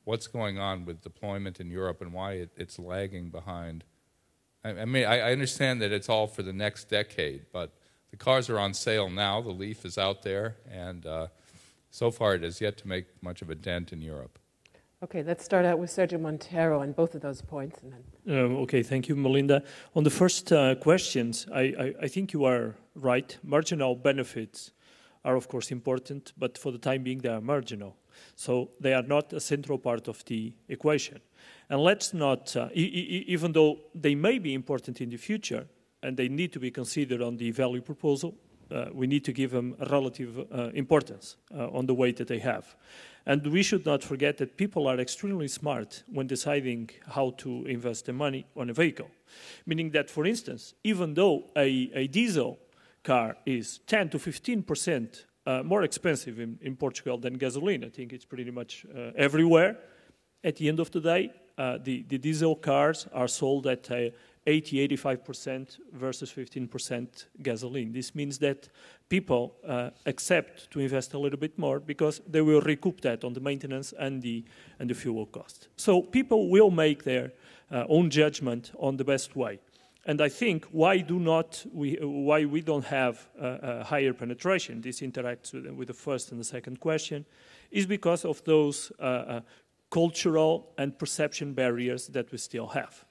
what's going on with deployment in Europe and why it's lagging behind. I mean, I understand that it's all for the next decade, but the cars are on sale now. The Leaf is out there, and so far it has yet to make much of a dent in Europe. Okay, let's start out with Sergio Montero on both of those points. And then Okay, thank you, Melinda. On the first questions, I think you are right. Marginal benefits are, of course, important, but for the time being, they are marginal. So they are not a central part of the equation. And let's not, even though they may be important in the future, and they need to be considered on the value proposal, we need to give them a relative importance on the weight that they have. And we should not forget that people are extremely smart when deciding how to invest their money on a vehicle. Meaning that, for instance, even though a diesel car is 10 to 15% more expensive in Portugal than gasoline, I think it's pretty much everywhere, at the end of the day, the diesel cars are sold at 80-85% versus 15% gasoline. This means that people accept to invest a little bit more because they will recoup that on the maintenance and the fuel cost. So people will make their own judgment on the best way. And I think why we don't have a higher penetration, this interacts with the first and the second question, is because of those cultural and perception barriers that we still have.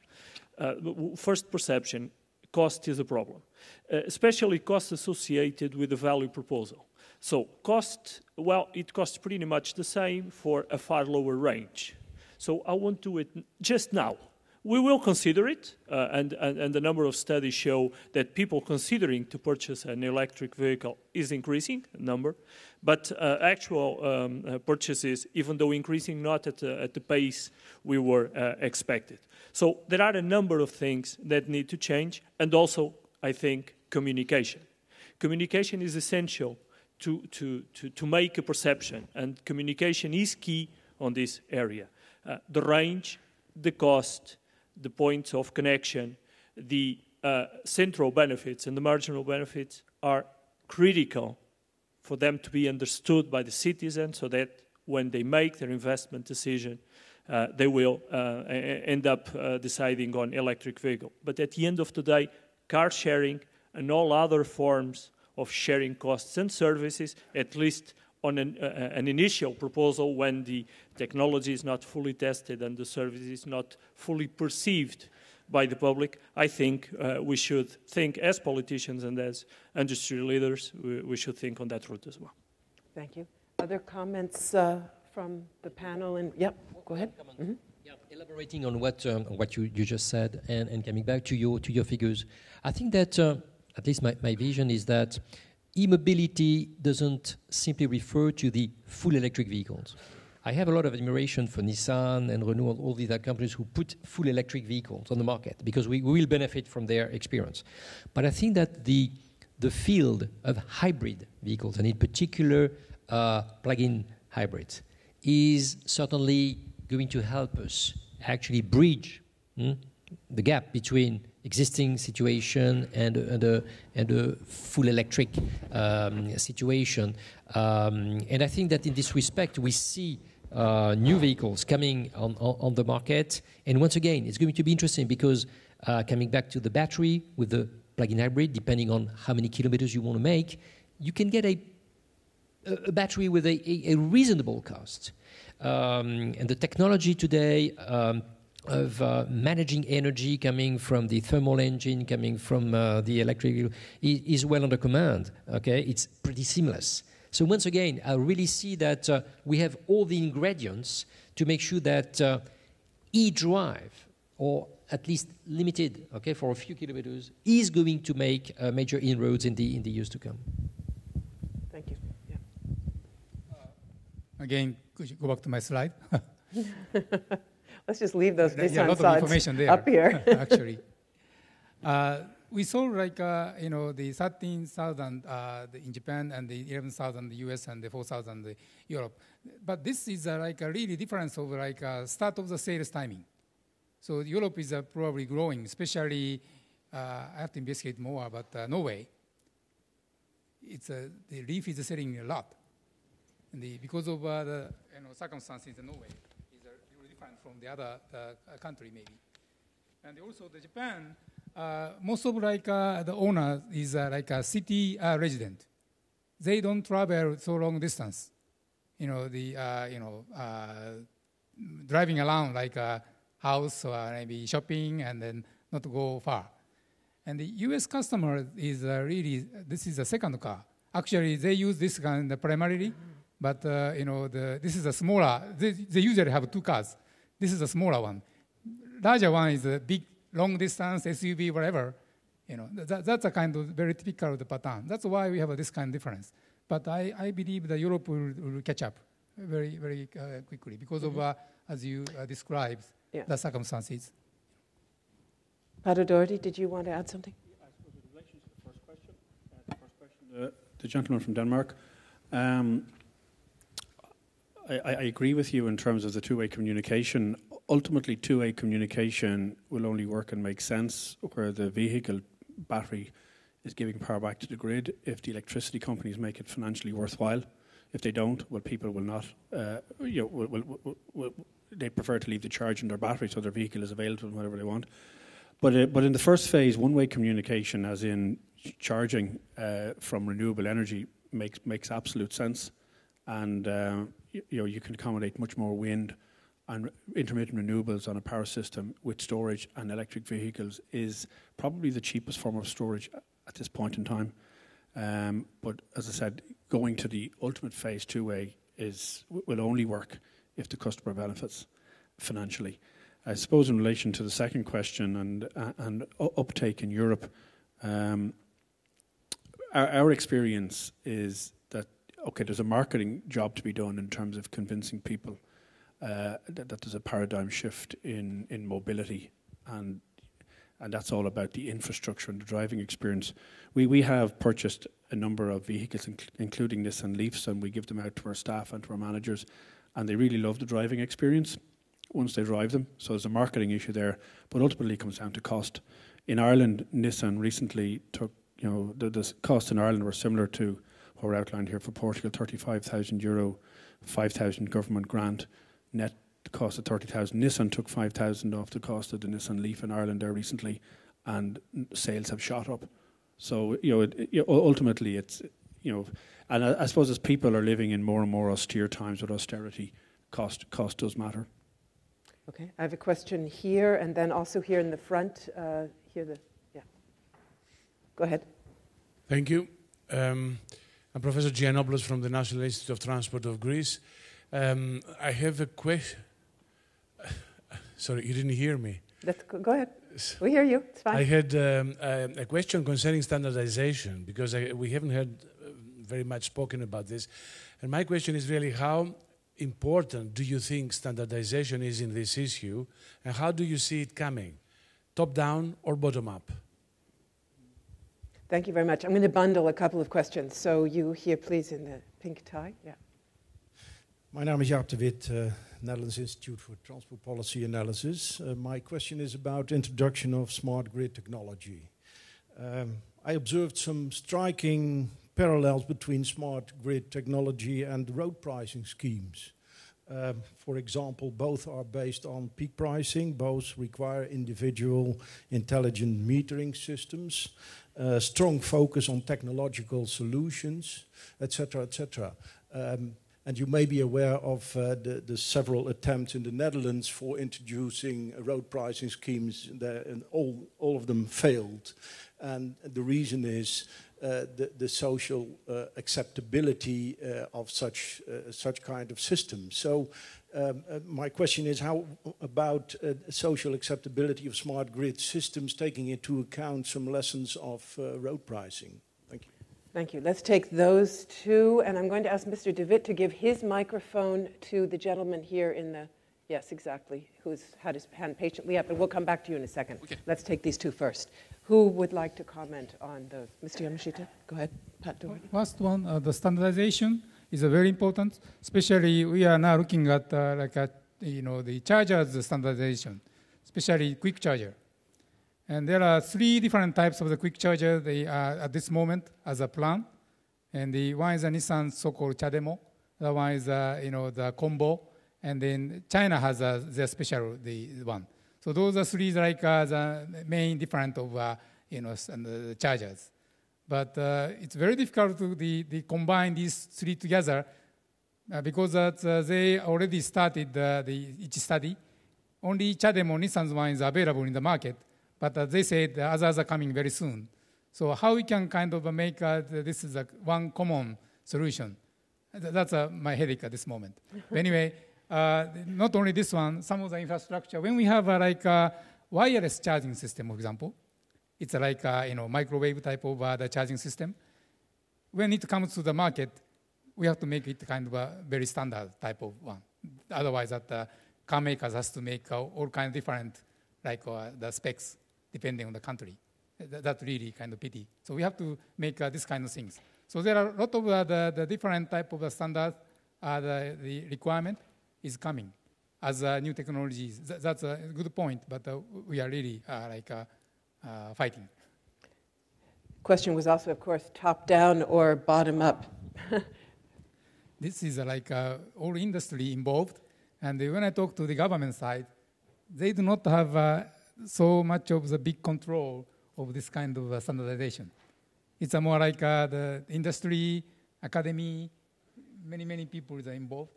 First, perception, cost is a problem, especially cost associated with the value proposal. So cost, well, it costs pretty much the same for a far lower range. So I won't do it just now. We will consider it, and the number of studies show that people considering to purchase an electric vehicle is increasing, number, but actual purchases, even though increasing, not at the pace we were expected. So there are a number of things that need to change, and also, I think, communication. Communication is essential to make a perception, and communication is key on this area. The range, the cost, the points of connection, the central benefits and the marginal benefits are critical for them to be understood by the citizens so that when they make their investment decision, they will end up deciding on electric vehicle. But at the end of the day, car sharing and all other forms of sharing costs and services, at least on an initial proposal when the technology is not fully tested and the service is not fully perceived by the public, I think we should think as politicians and as industry leaders, we should think on that route as well. thank you. Other comments from the panel? And yep, go ahead. Mm-hmm. Yeah, elaborating on what you just said and coming back to your figures, I think that at least my vision is that e-mobility doesn't simply refer to the full electric vehicles. I have a lot of admiration for Nissan and Renault and all these other companies who put full electric vehicles on the market because we will benefit from their experience. But I think that the field of hybrid vehicles, and in particular plug-in hybrids, is certainly going to help us actually bridge the gap between existing situation and a full electric situation. And I think that in this respect, we see new vehicles coming on the market. And once again, it's going to be interesting because coming back to the battery with the plug-in hybrid, depending on how many kilometers you want to make, you can get a battery with a reasonable cost. And the technology today of managing energy coming from the thermal engine, coming from the electric vehicle, is well under command. Okay, it's pretty seamless. So once again, I really see that we have all the ingredients to make sure that e-drive, or at least limited, okay, for a few kilometers, is going to make major inroads in the years to come. Thank you. Yeah. Again, could you go back to my slide? Let's just leave those Yeah, a Nissan lot of sides information there, up here. actually. We saw like, the 13,000 in Japan and the 11,000 in the US and the 4,000 in Europe. But this is like a really difference of like start of the sales timing. So Europe is probably growing, especially, I have to investigate more, but Norway, the Leaf is selling a lot. And because of the circumstances in Norway is really different from the other country maybe. And also the Japan, most of like the owner is like a city resident. They don't travel so long distance. Driving around like a house or maybe shopping and then not go far. And the US customer is really, this is a second car. Actually, they use this kind primarily, but this is a smaller, they usually have two cars. This is a smaller one. Larger one is a big, long distance SUV, whatever. That's a kind of very typical of the pattern. That's why we have this kind of difference. But I believe that Europe will catch up very, very quickly because of, as you described, the circumstances. Pato Doherty, did you want to add something? I suppose in relation to the first question, the gentleman from Denmark, I agree with you in terms of the two-way communication. Ultimately, two-way communication will only work and make sense where the vehicle battery is giving power back to the grid if the electricity companies make it financially worthwhile. If they don't, well, people will not, they prefer to leave the charge in their battery so their vehicle is available whenever they want. But in the first phase, one-way communication, as in charging from renewable energy, makes absolute sense, and you can accommodate much more wind and intermittent renewables on a power system with storage and electric vehicles is probably the cheapest form of storage at this point in time. But as I said, going to the ultimate phase two-way will only work if the customer benefits financially. I suppose in relation to the second question and uptake in Europe, our experience is that, okay, there's a marketing job to be done in terms of convincing people that there's a paradigm shift in mobility, and that's all about the infrastructure and the driving experience. We have purchased a number of vehicles, including Nissan Leafs, and we give them out to our staff and to our managers, and they really love the driving experience once they drive them. So there's a marketing issue there, but ultimately it comes down to cost. In Ireland, Nissan recently took, the costs in Ireland were similar to what were outlined here for Portugal, €35,000, 5,000 government grant, net cost of 30,000. Nissan took 5,000 off the cost of the Nissan Leaf in Ireland there recently, and sales have shot up. So ultimately it's and I suppose as people are living in more and more austere times with austerity, cost does matter. Okay, I have a question here, and then also here in the front. Go ahead. Thank you. I'm Professor Giannopoulos from the National Institute of Transport of Greece. I have a question. Sorry, you didn't hear me. Go ahead. We hear you. It's fine. I had a question concerning standardization, because we haven't heard very much spoken about this. And my question is really, how important do you think standardization is in this issue, and how do you see it coming, top-down or bottom-up? Thank you very much. I'm going to bundle a couple of questions. So you here, please, in the pink tie. Yeah. My name is Jaap de Wit, Netherlands Institute for Transport Policy Analysis. My question is about introduction of smart grid technology. I observed some striking parallels between smart grid technology and road pricing schemes. For example, both are based on peak pricing, both require individual intelligent metering systems, strong focus on technological solutions, etc., etc. And you may be aware of the several attempts in the Netherlands for introducing road pricing schemes, and all of them failed. And the reason is the social acceptability of such kind of systems. So my question is, how about social acceptability of smart grid systems, taking into account some lessons of road pricing? Thank you. Thank you. Let's take those two, and I'm going to ask Mr. De Wit to give his microphone to the gentleman here in the, yes, exactly, who's had his hand patiently up, and we'll come back to you in a second. Okay. Let's take these two first. Who would like to comment on those? Mr. Yamashita, go ahead. Pat Doherty. First one, the standardization is very important. Especially, we are now looking at the chargers standardization, especially quick charger. And there are 3 different types of the quick charger they are at this moment as a plan. And the one is a Nissan so-called CHAdeMO. The one is the combo. And then China has their special one. So those are 3 the main different of and the chargers. But it's very difficult to combine these 3 together because they already started each study. Only CHAdeMO Nissan's one is available in the market, but they said the others are coming very soon. So how we can kind of make this is one common solution? That's my headache at this moment. But anyway. Not only this one, some of the infrastructure. When we have a wireless charging system, for example, it's like microwave type of the charging system. When it comes to the market, we have to make it kind of a very standard type of one. Otherwise, the car makers has to make all kind of different the specs depending on the country. That's really kind of pity. So we have to make this kind of things. So there are a lot of the different type of the standards. The requirement is coming as new technologies. That's a good point, but we are really fighting. Question was also, of course, top-down or bottom-up. This is all industry involved, and when I talk to the government side, they do not have so much of the big control of this kind of standardization. It's more like the industry, academy, many people are involved.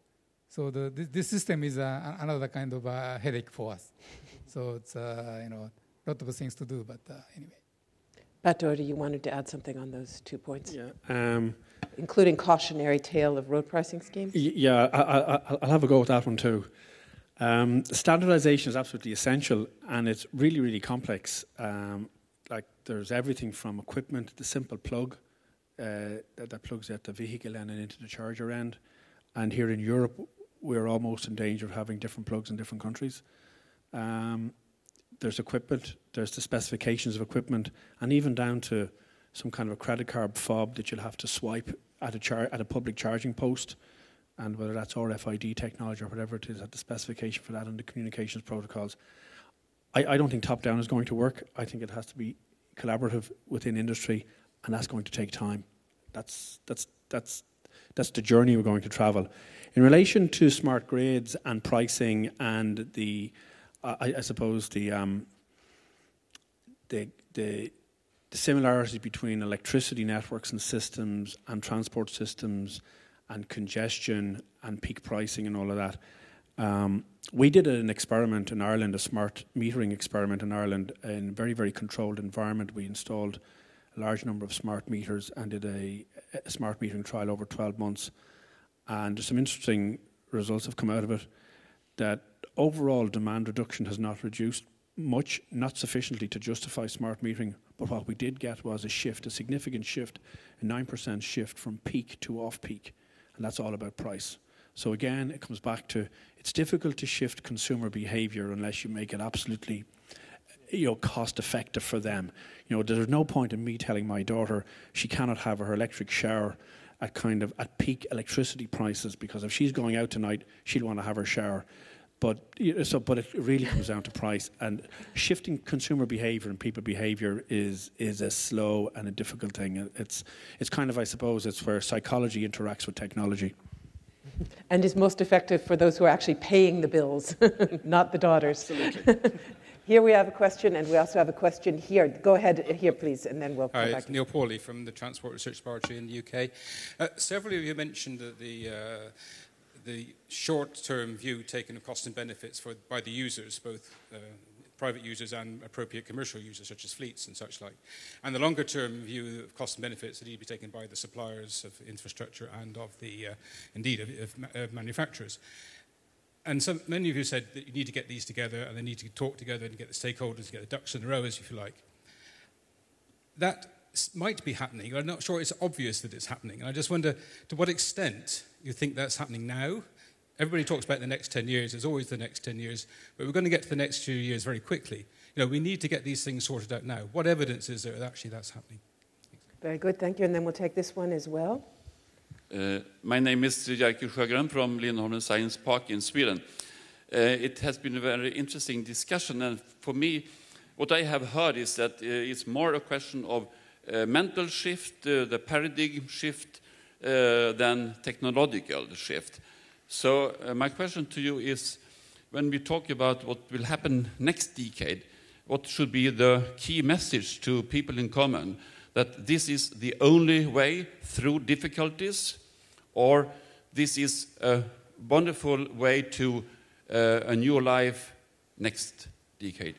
So this system is another kind of headache for us. So it's a lot of things to do, but anyway. Pat Doherty, you wanted to add something on those 2 points? Yeah. Including cautionary tale of road pricing schemes? Yeah, I'll have a go at that one too. Standardization is absolutely essential, and it's really, really complex. There's everything from equipment, the simple plug that plugs at the vehicle end and into the charger end. And here in Europe, we're almost in danger of having different plugs in different countries. There's equipment, there's the specifications of equipment, and even down to some kind of a credit card fob that you'll have to swipe at a public charging post, and whether that's RFID technology or whatever it is, at the specification for that and the communications protocols. I don't think top-down is going to work. I think it has to be collaborative within industry, and that's going to take time. That's the journey we're going to travel. In relation to smart grids and pricing and I suppose the similarities between electricity networks and systems and transport systems and congestion and peak pricing and all of that. We did an experiment in Ireland, a smart metering experiment in Ireland, in a very, very controlled environment. We installed a large number of smart meters and did a smart metering trial over 12 months. And some interesting results have come out of it, that overall demand reduction has not reduced much, not sufficiently to justify smart metering, but what we did get was a significant shift, a 9% shift from peak to off-peak, and that's all about price. So again, it comes back to, it's difficult to shift consumer behaviour unless you make it absolutely cost effective for them. There's no point in me telling my daughter she cannot have her electric shower at peak electricity prices, because if she's going out tonight, she'll want to have her shower. But it really comes down to price, and shifting consumer behaviour and people behaviour is a slow and a difficult thing. It's kind of, I suppose, it's where psychology interacts with technology. And is most effective for those who are actually paying the bills, not the daughters. Absolutely. Here we have a question, and we also have a question here. Go ahead here, please, and then we'll come back. It's Neil Pawley from the Transport Research Laboratory in the UK. Several of you mentioned that the short-term view taken of cost and benefits by the users, both private users and appropriate commercial users, such as fleets and such like. And the longer-term view of costs and benefits that need to be taken by the suppliers of infrastructure and of the, indeed, of manufacturers. And so many of you said that you need to get these together and they need to talk together and get the stakeholders, get the ducks in a row, if you like. That might be happening. I'm not sure it's obvious that it's happening. And I just wonder to what extent you think that's happening now. Everybody talks about the next 10 years. There's always the next 10 years. But we're going to get to the next few years very quickly. You know, we need to get these things sorted out now. What evidence is there that actually that's happening? Very good, thank you. And then we'll take this one as well. My name is Jerker Sjögren from Lindholmen Science Park in Sweden. It has been a very interesting discussion. And for me, what I have heard is that it's more a question of mental shift, the paradigm shift, than technological shift. So my question to you is, when we talk about what will happen next decade, what should be the key message to people in common? That this is the only way through difficulties, or this is a wonderful way to a new life next decade?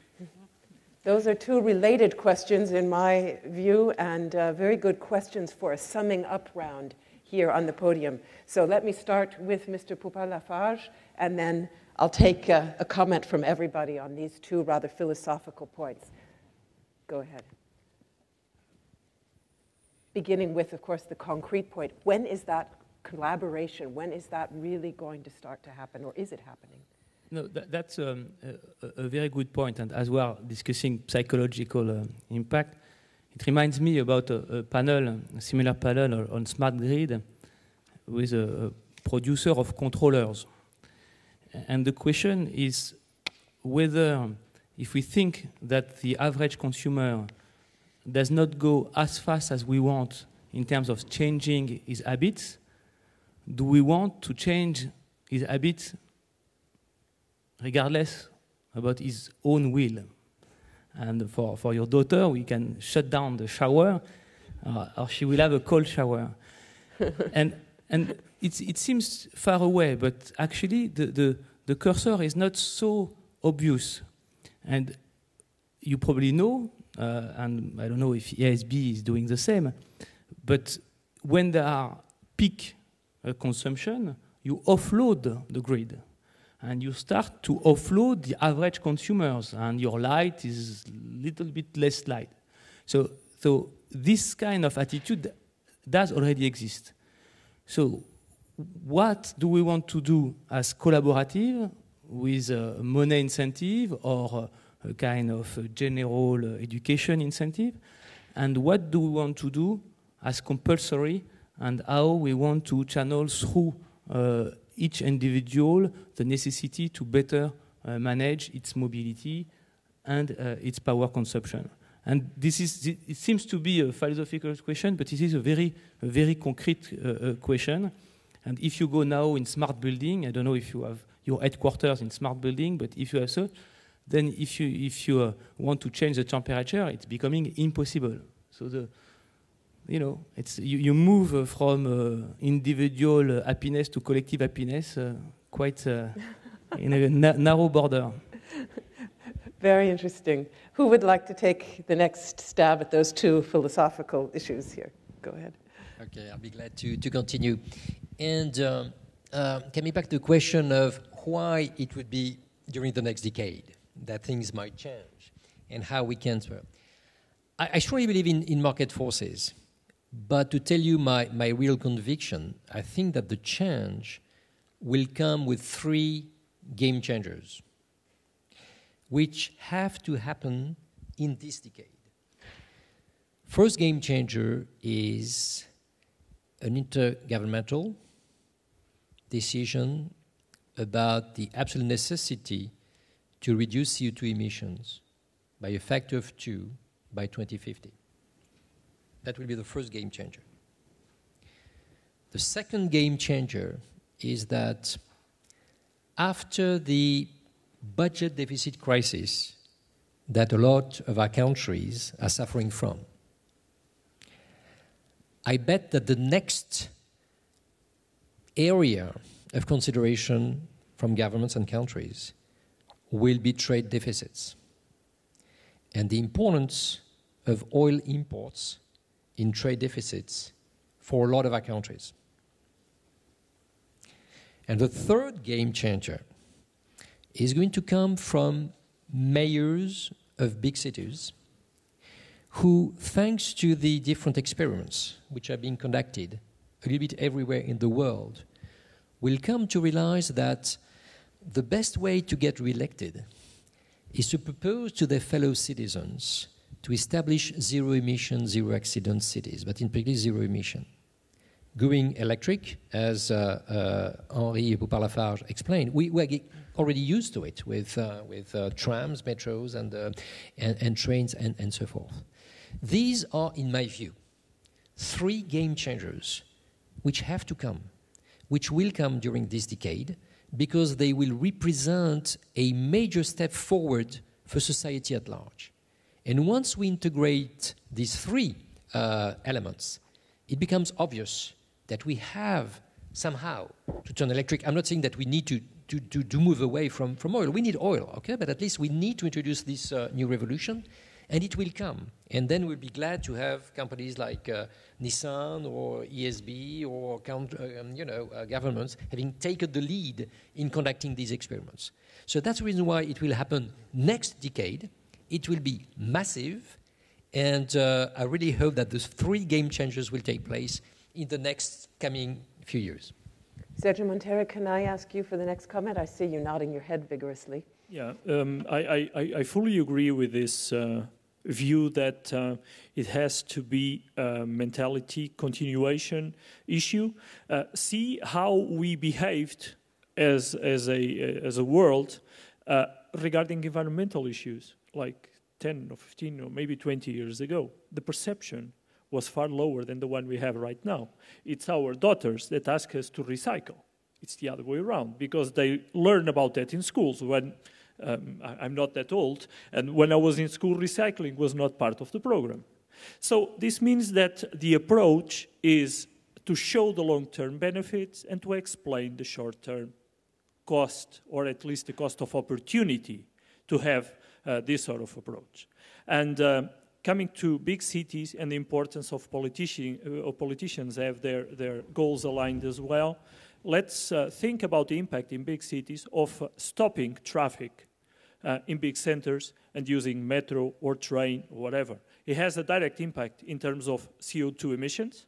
Those are two related questions in my view, and very good questions for a summing up round here on the podium. So let me start with Mr. Poupart-Lafarge, and then I'll take a comment from everybody on these two rather philosophical points. Go ahead. Beginning with, of course, the concrete point. When is that collaboration, when is that really going to start to happen, or is it happening? No, that's a very good point, and as we are discussing psychological impact, it reminds me about a panel, a similar panel on smart grid with a producer of controllers. And the question is whether, if we think that the average consumer does not go as fast as we want in terms of changing his habits, do we want to change his habits regardless about his own will? And for your daughter, we can shut down the shower, or she will have a cold shower. and it seems far away, but actually the cursor is not so obvious. And you probably know, and I don't know if ESB is doing the same, but when there are peak consumption, you offload the grid. And you start to offload the average consumers, and your light is a little bit less light. So this kind of attitude does already exist. So what do we want to do as collaborative with a money incentive or a kind of a general education incentive? And what do we want to do as compulsory, and how we want to channel through each individual the necessity to better manage its mobility and its power consumption. And it seems to be a philosophical question, but it is a very concrete question. And if you go now in smart building, I don't know if you have your headquarters in smart building, but if you have so, then if you want to change the temperature, it's becoming impossible. So it's you move from individual happiness to collective happiness quite in a narrow border. Very interesting. Who would like to take the next stab at those two philosophical issues here? Go ahead. Okay, I'll be glad to continue. And coming back to the question of why it would be during the next decade that things might change and how we can. I strongly believe in market forces. But to tell you my real conviction, I think that the change will come with three game changers, which have to happen in this decade. First game changer is an intergovernmental decision about the absolute necessity to reduce CO2 emissions by a factor of 2 by 2050. That will be the first game changer. The second game changer is that after the budget deficit crisis that a lot of our countries are suffering from, I bet that the next area of consideration from governments and countries will be trade deficits. and the importance of oil imports in trade deficits for a lot of our countries. And the third game changer is going to come from mayors of big cities who, thanks to the different experiments which are being conducted a little bit everywhere in the world, will come to realize that the best way to get reelected is to propose to their fellow citizens to establish zero-emission, zero-accident cities, but in particular zero-emission. Going electric, as Henri Poupart-Lafarge explained, we are already used to it with trams, metros, and trains, and so forth. These are, in my view, three game changers which have to come, which will come during this decade, because they will represent a major step forward for society at large. And once we integrate these three elements, it becomes obvious that we have somehow to turn electric. I'm not saying that we need to move away from oil. We need oil, okay? But at least we need to introduce this new revolution, and it will come. And then we'll be glad to have companies like Nissan or ESB or governments having taken the lead in conducting these experiments. So that's the reason why it will happen next decade. It will be massive, and I really hope that those three game changers will take place in the next coming few years. Sergio Montero, can I ask you for the next comment? I see you nodding your head vigorously. Yeah, I fully agree with this view that it has to be a mentality continuation issue. See how we behaved as a world regarding environmental issues like 10 or 15 or maybe 20 years ago. The perception was far lower than the one we have right now. It's our daughters that ask us to recycle. It's the other way around, because they learn about that in schools. When I'm not that old, and when I was in school, recycling was not part of the program. So this means that the approach is to show the long-term benefits and to explain the short-term cost, or at least the cost of opportunity to have this sort of approach. And coming to big cities and the importance of politicians have their goals aligned as well, let's think about the impact in big cities of stopping traffic in big centers and using metro or train or whatever. It has a direct impact in terms of CO2 emissions,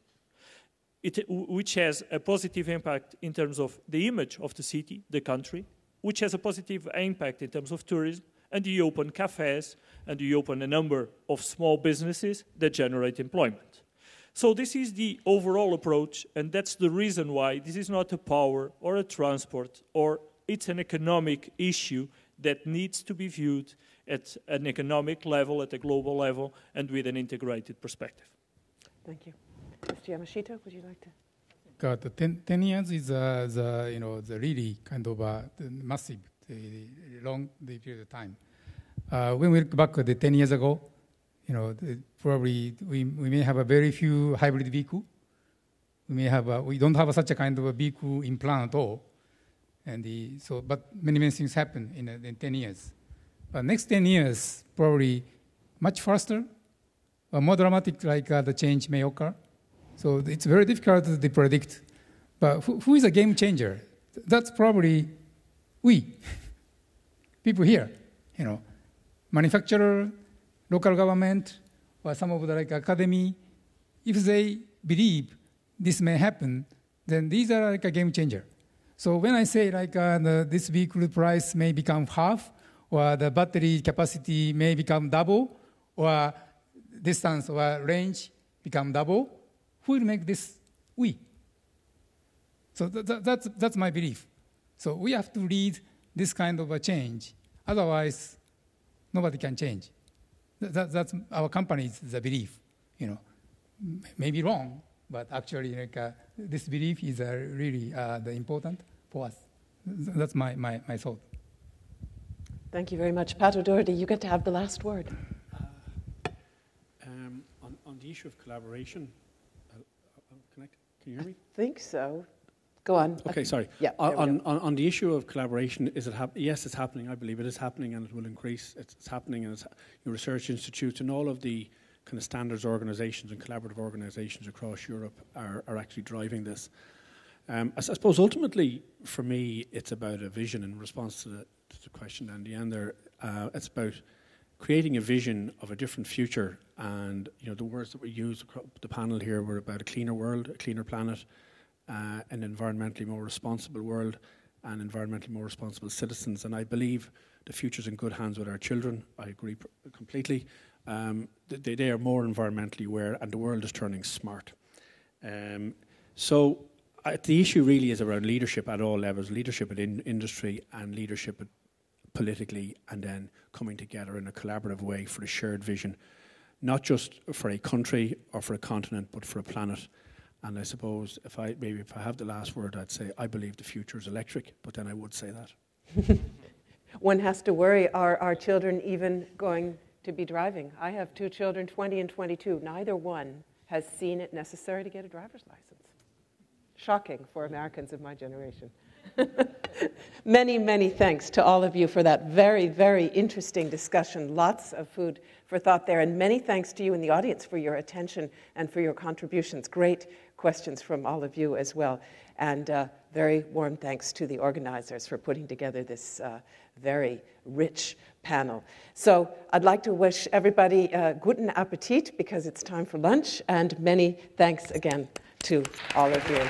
which has a positive impact in terms of the image of the city, the country, which has a positive impact in terms of tourism, and you open cafes, and you open a number of small businesses that generate employment. So this is the overall approach, and that's the reason why this is not a power or a transport, or it's an economic issue that needs to be viewed at an economic level, at a global level, and with an integrated perspective. Thank you. Mr. Yamashita, would you like to? The 10 years is the really kind of massive, long period of time. When we look back at the 10 years ago, probably we may have a very few hybrid vehicle. We don't have such a kind of a vehicle in plan at all. And but many things happen in 10 years. But next 10 years, probably much faster, or more dramatic, like the change may occur. So it's very difficult to predict. But who is a game changer? That's probably we, people here, manufacturer, local government, or some of the academy. If they believe this may happen, then these are like a game changer. So when I say this vehicle price may become half, or the battery capacity may become double, or distance or range become double, who will make this? We. So that's my belief. So we have to lead this kind of a change. Otherwise, nobody can change. That's our company's belief. Maybe wrong, but actually, this belief is really important for us. That's my thought. Thank you very much. Pat O'Doherty, you get to have the last word. On the issue of collaboration, can you hear me? I think so. Go on. Okay, sorry. Yeah, on the issue of collaboration, yes, it's happening. I believe it is happening, and it will increase. It's happening, and research institutes and all of the kind of standards organisations and collaborative organisations across Europe are actually driving this. I suppose ultimately, for me, it's about a vision. In response to the question at the end there, it's about creating a vision of a different future. And the words that we use across the panel here were about a cleaner world, a cleaner planet, an environmentally more responsible world, and environmentally more responsible citizens. And I believe the future's in good hands with our children. I agree completely. They are more environmentally aware, and the world is turning smart. So the issue really is around leadership at all levels, leadership at industry and leadership politically, and then coming together in a collaborative way for a shared vision, not just for a country or for a continent, but for a planet. And I suppose if I have the last word, I'd say I believe the future is electric, but then I would say that. One has to worry, are our children even going to be driving? I have two children, 20 and 22. Neither one has seen it necessary to get a driver's license. Shocking for Americans of my generation. Many, many thanks to all of you for that very, very interesting discussion. Lots of food for thought there. And many thanks to you in the audience for your attention and for your contributions. Great questions from all of you as well. And very warm thanks to the organizers for putting together this very rich panel. So I'd like to wish everybody guten Appetit, because it's time for lunch. And many thanks again to all of you.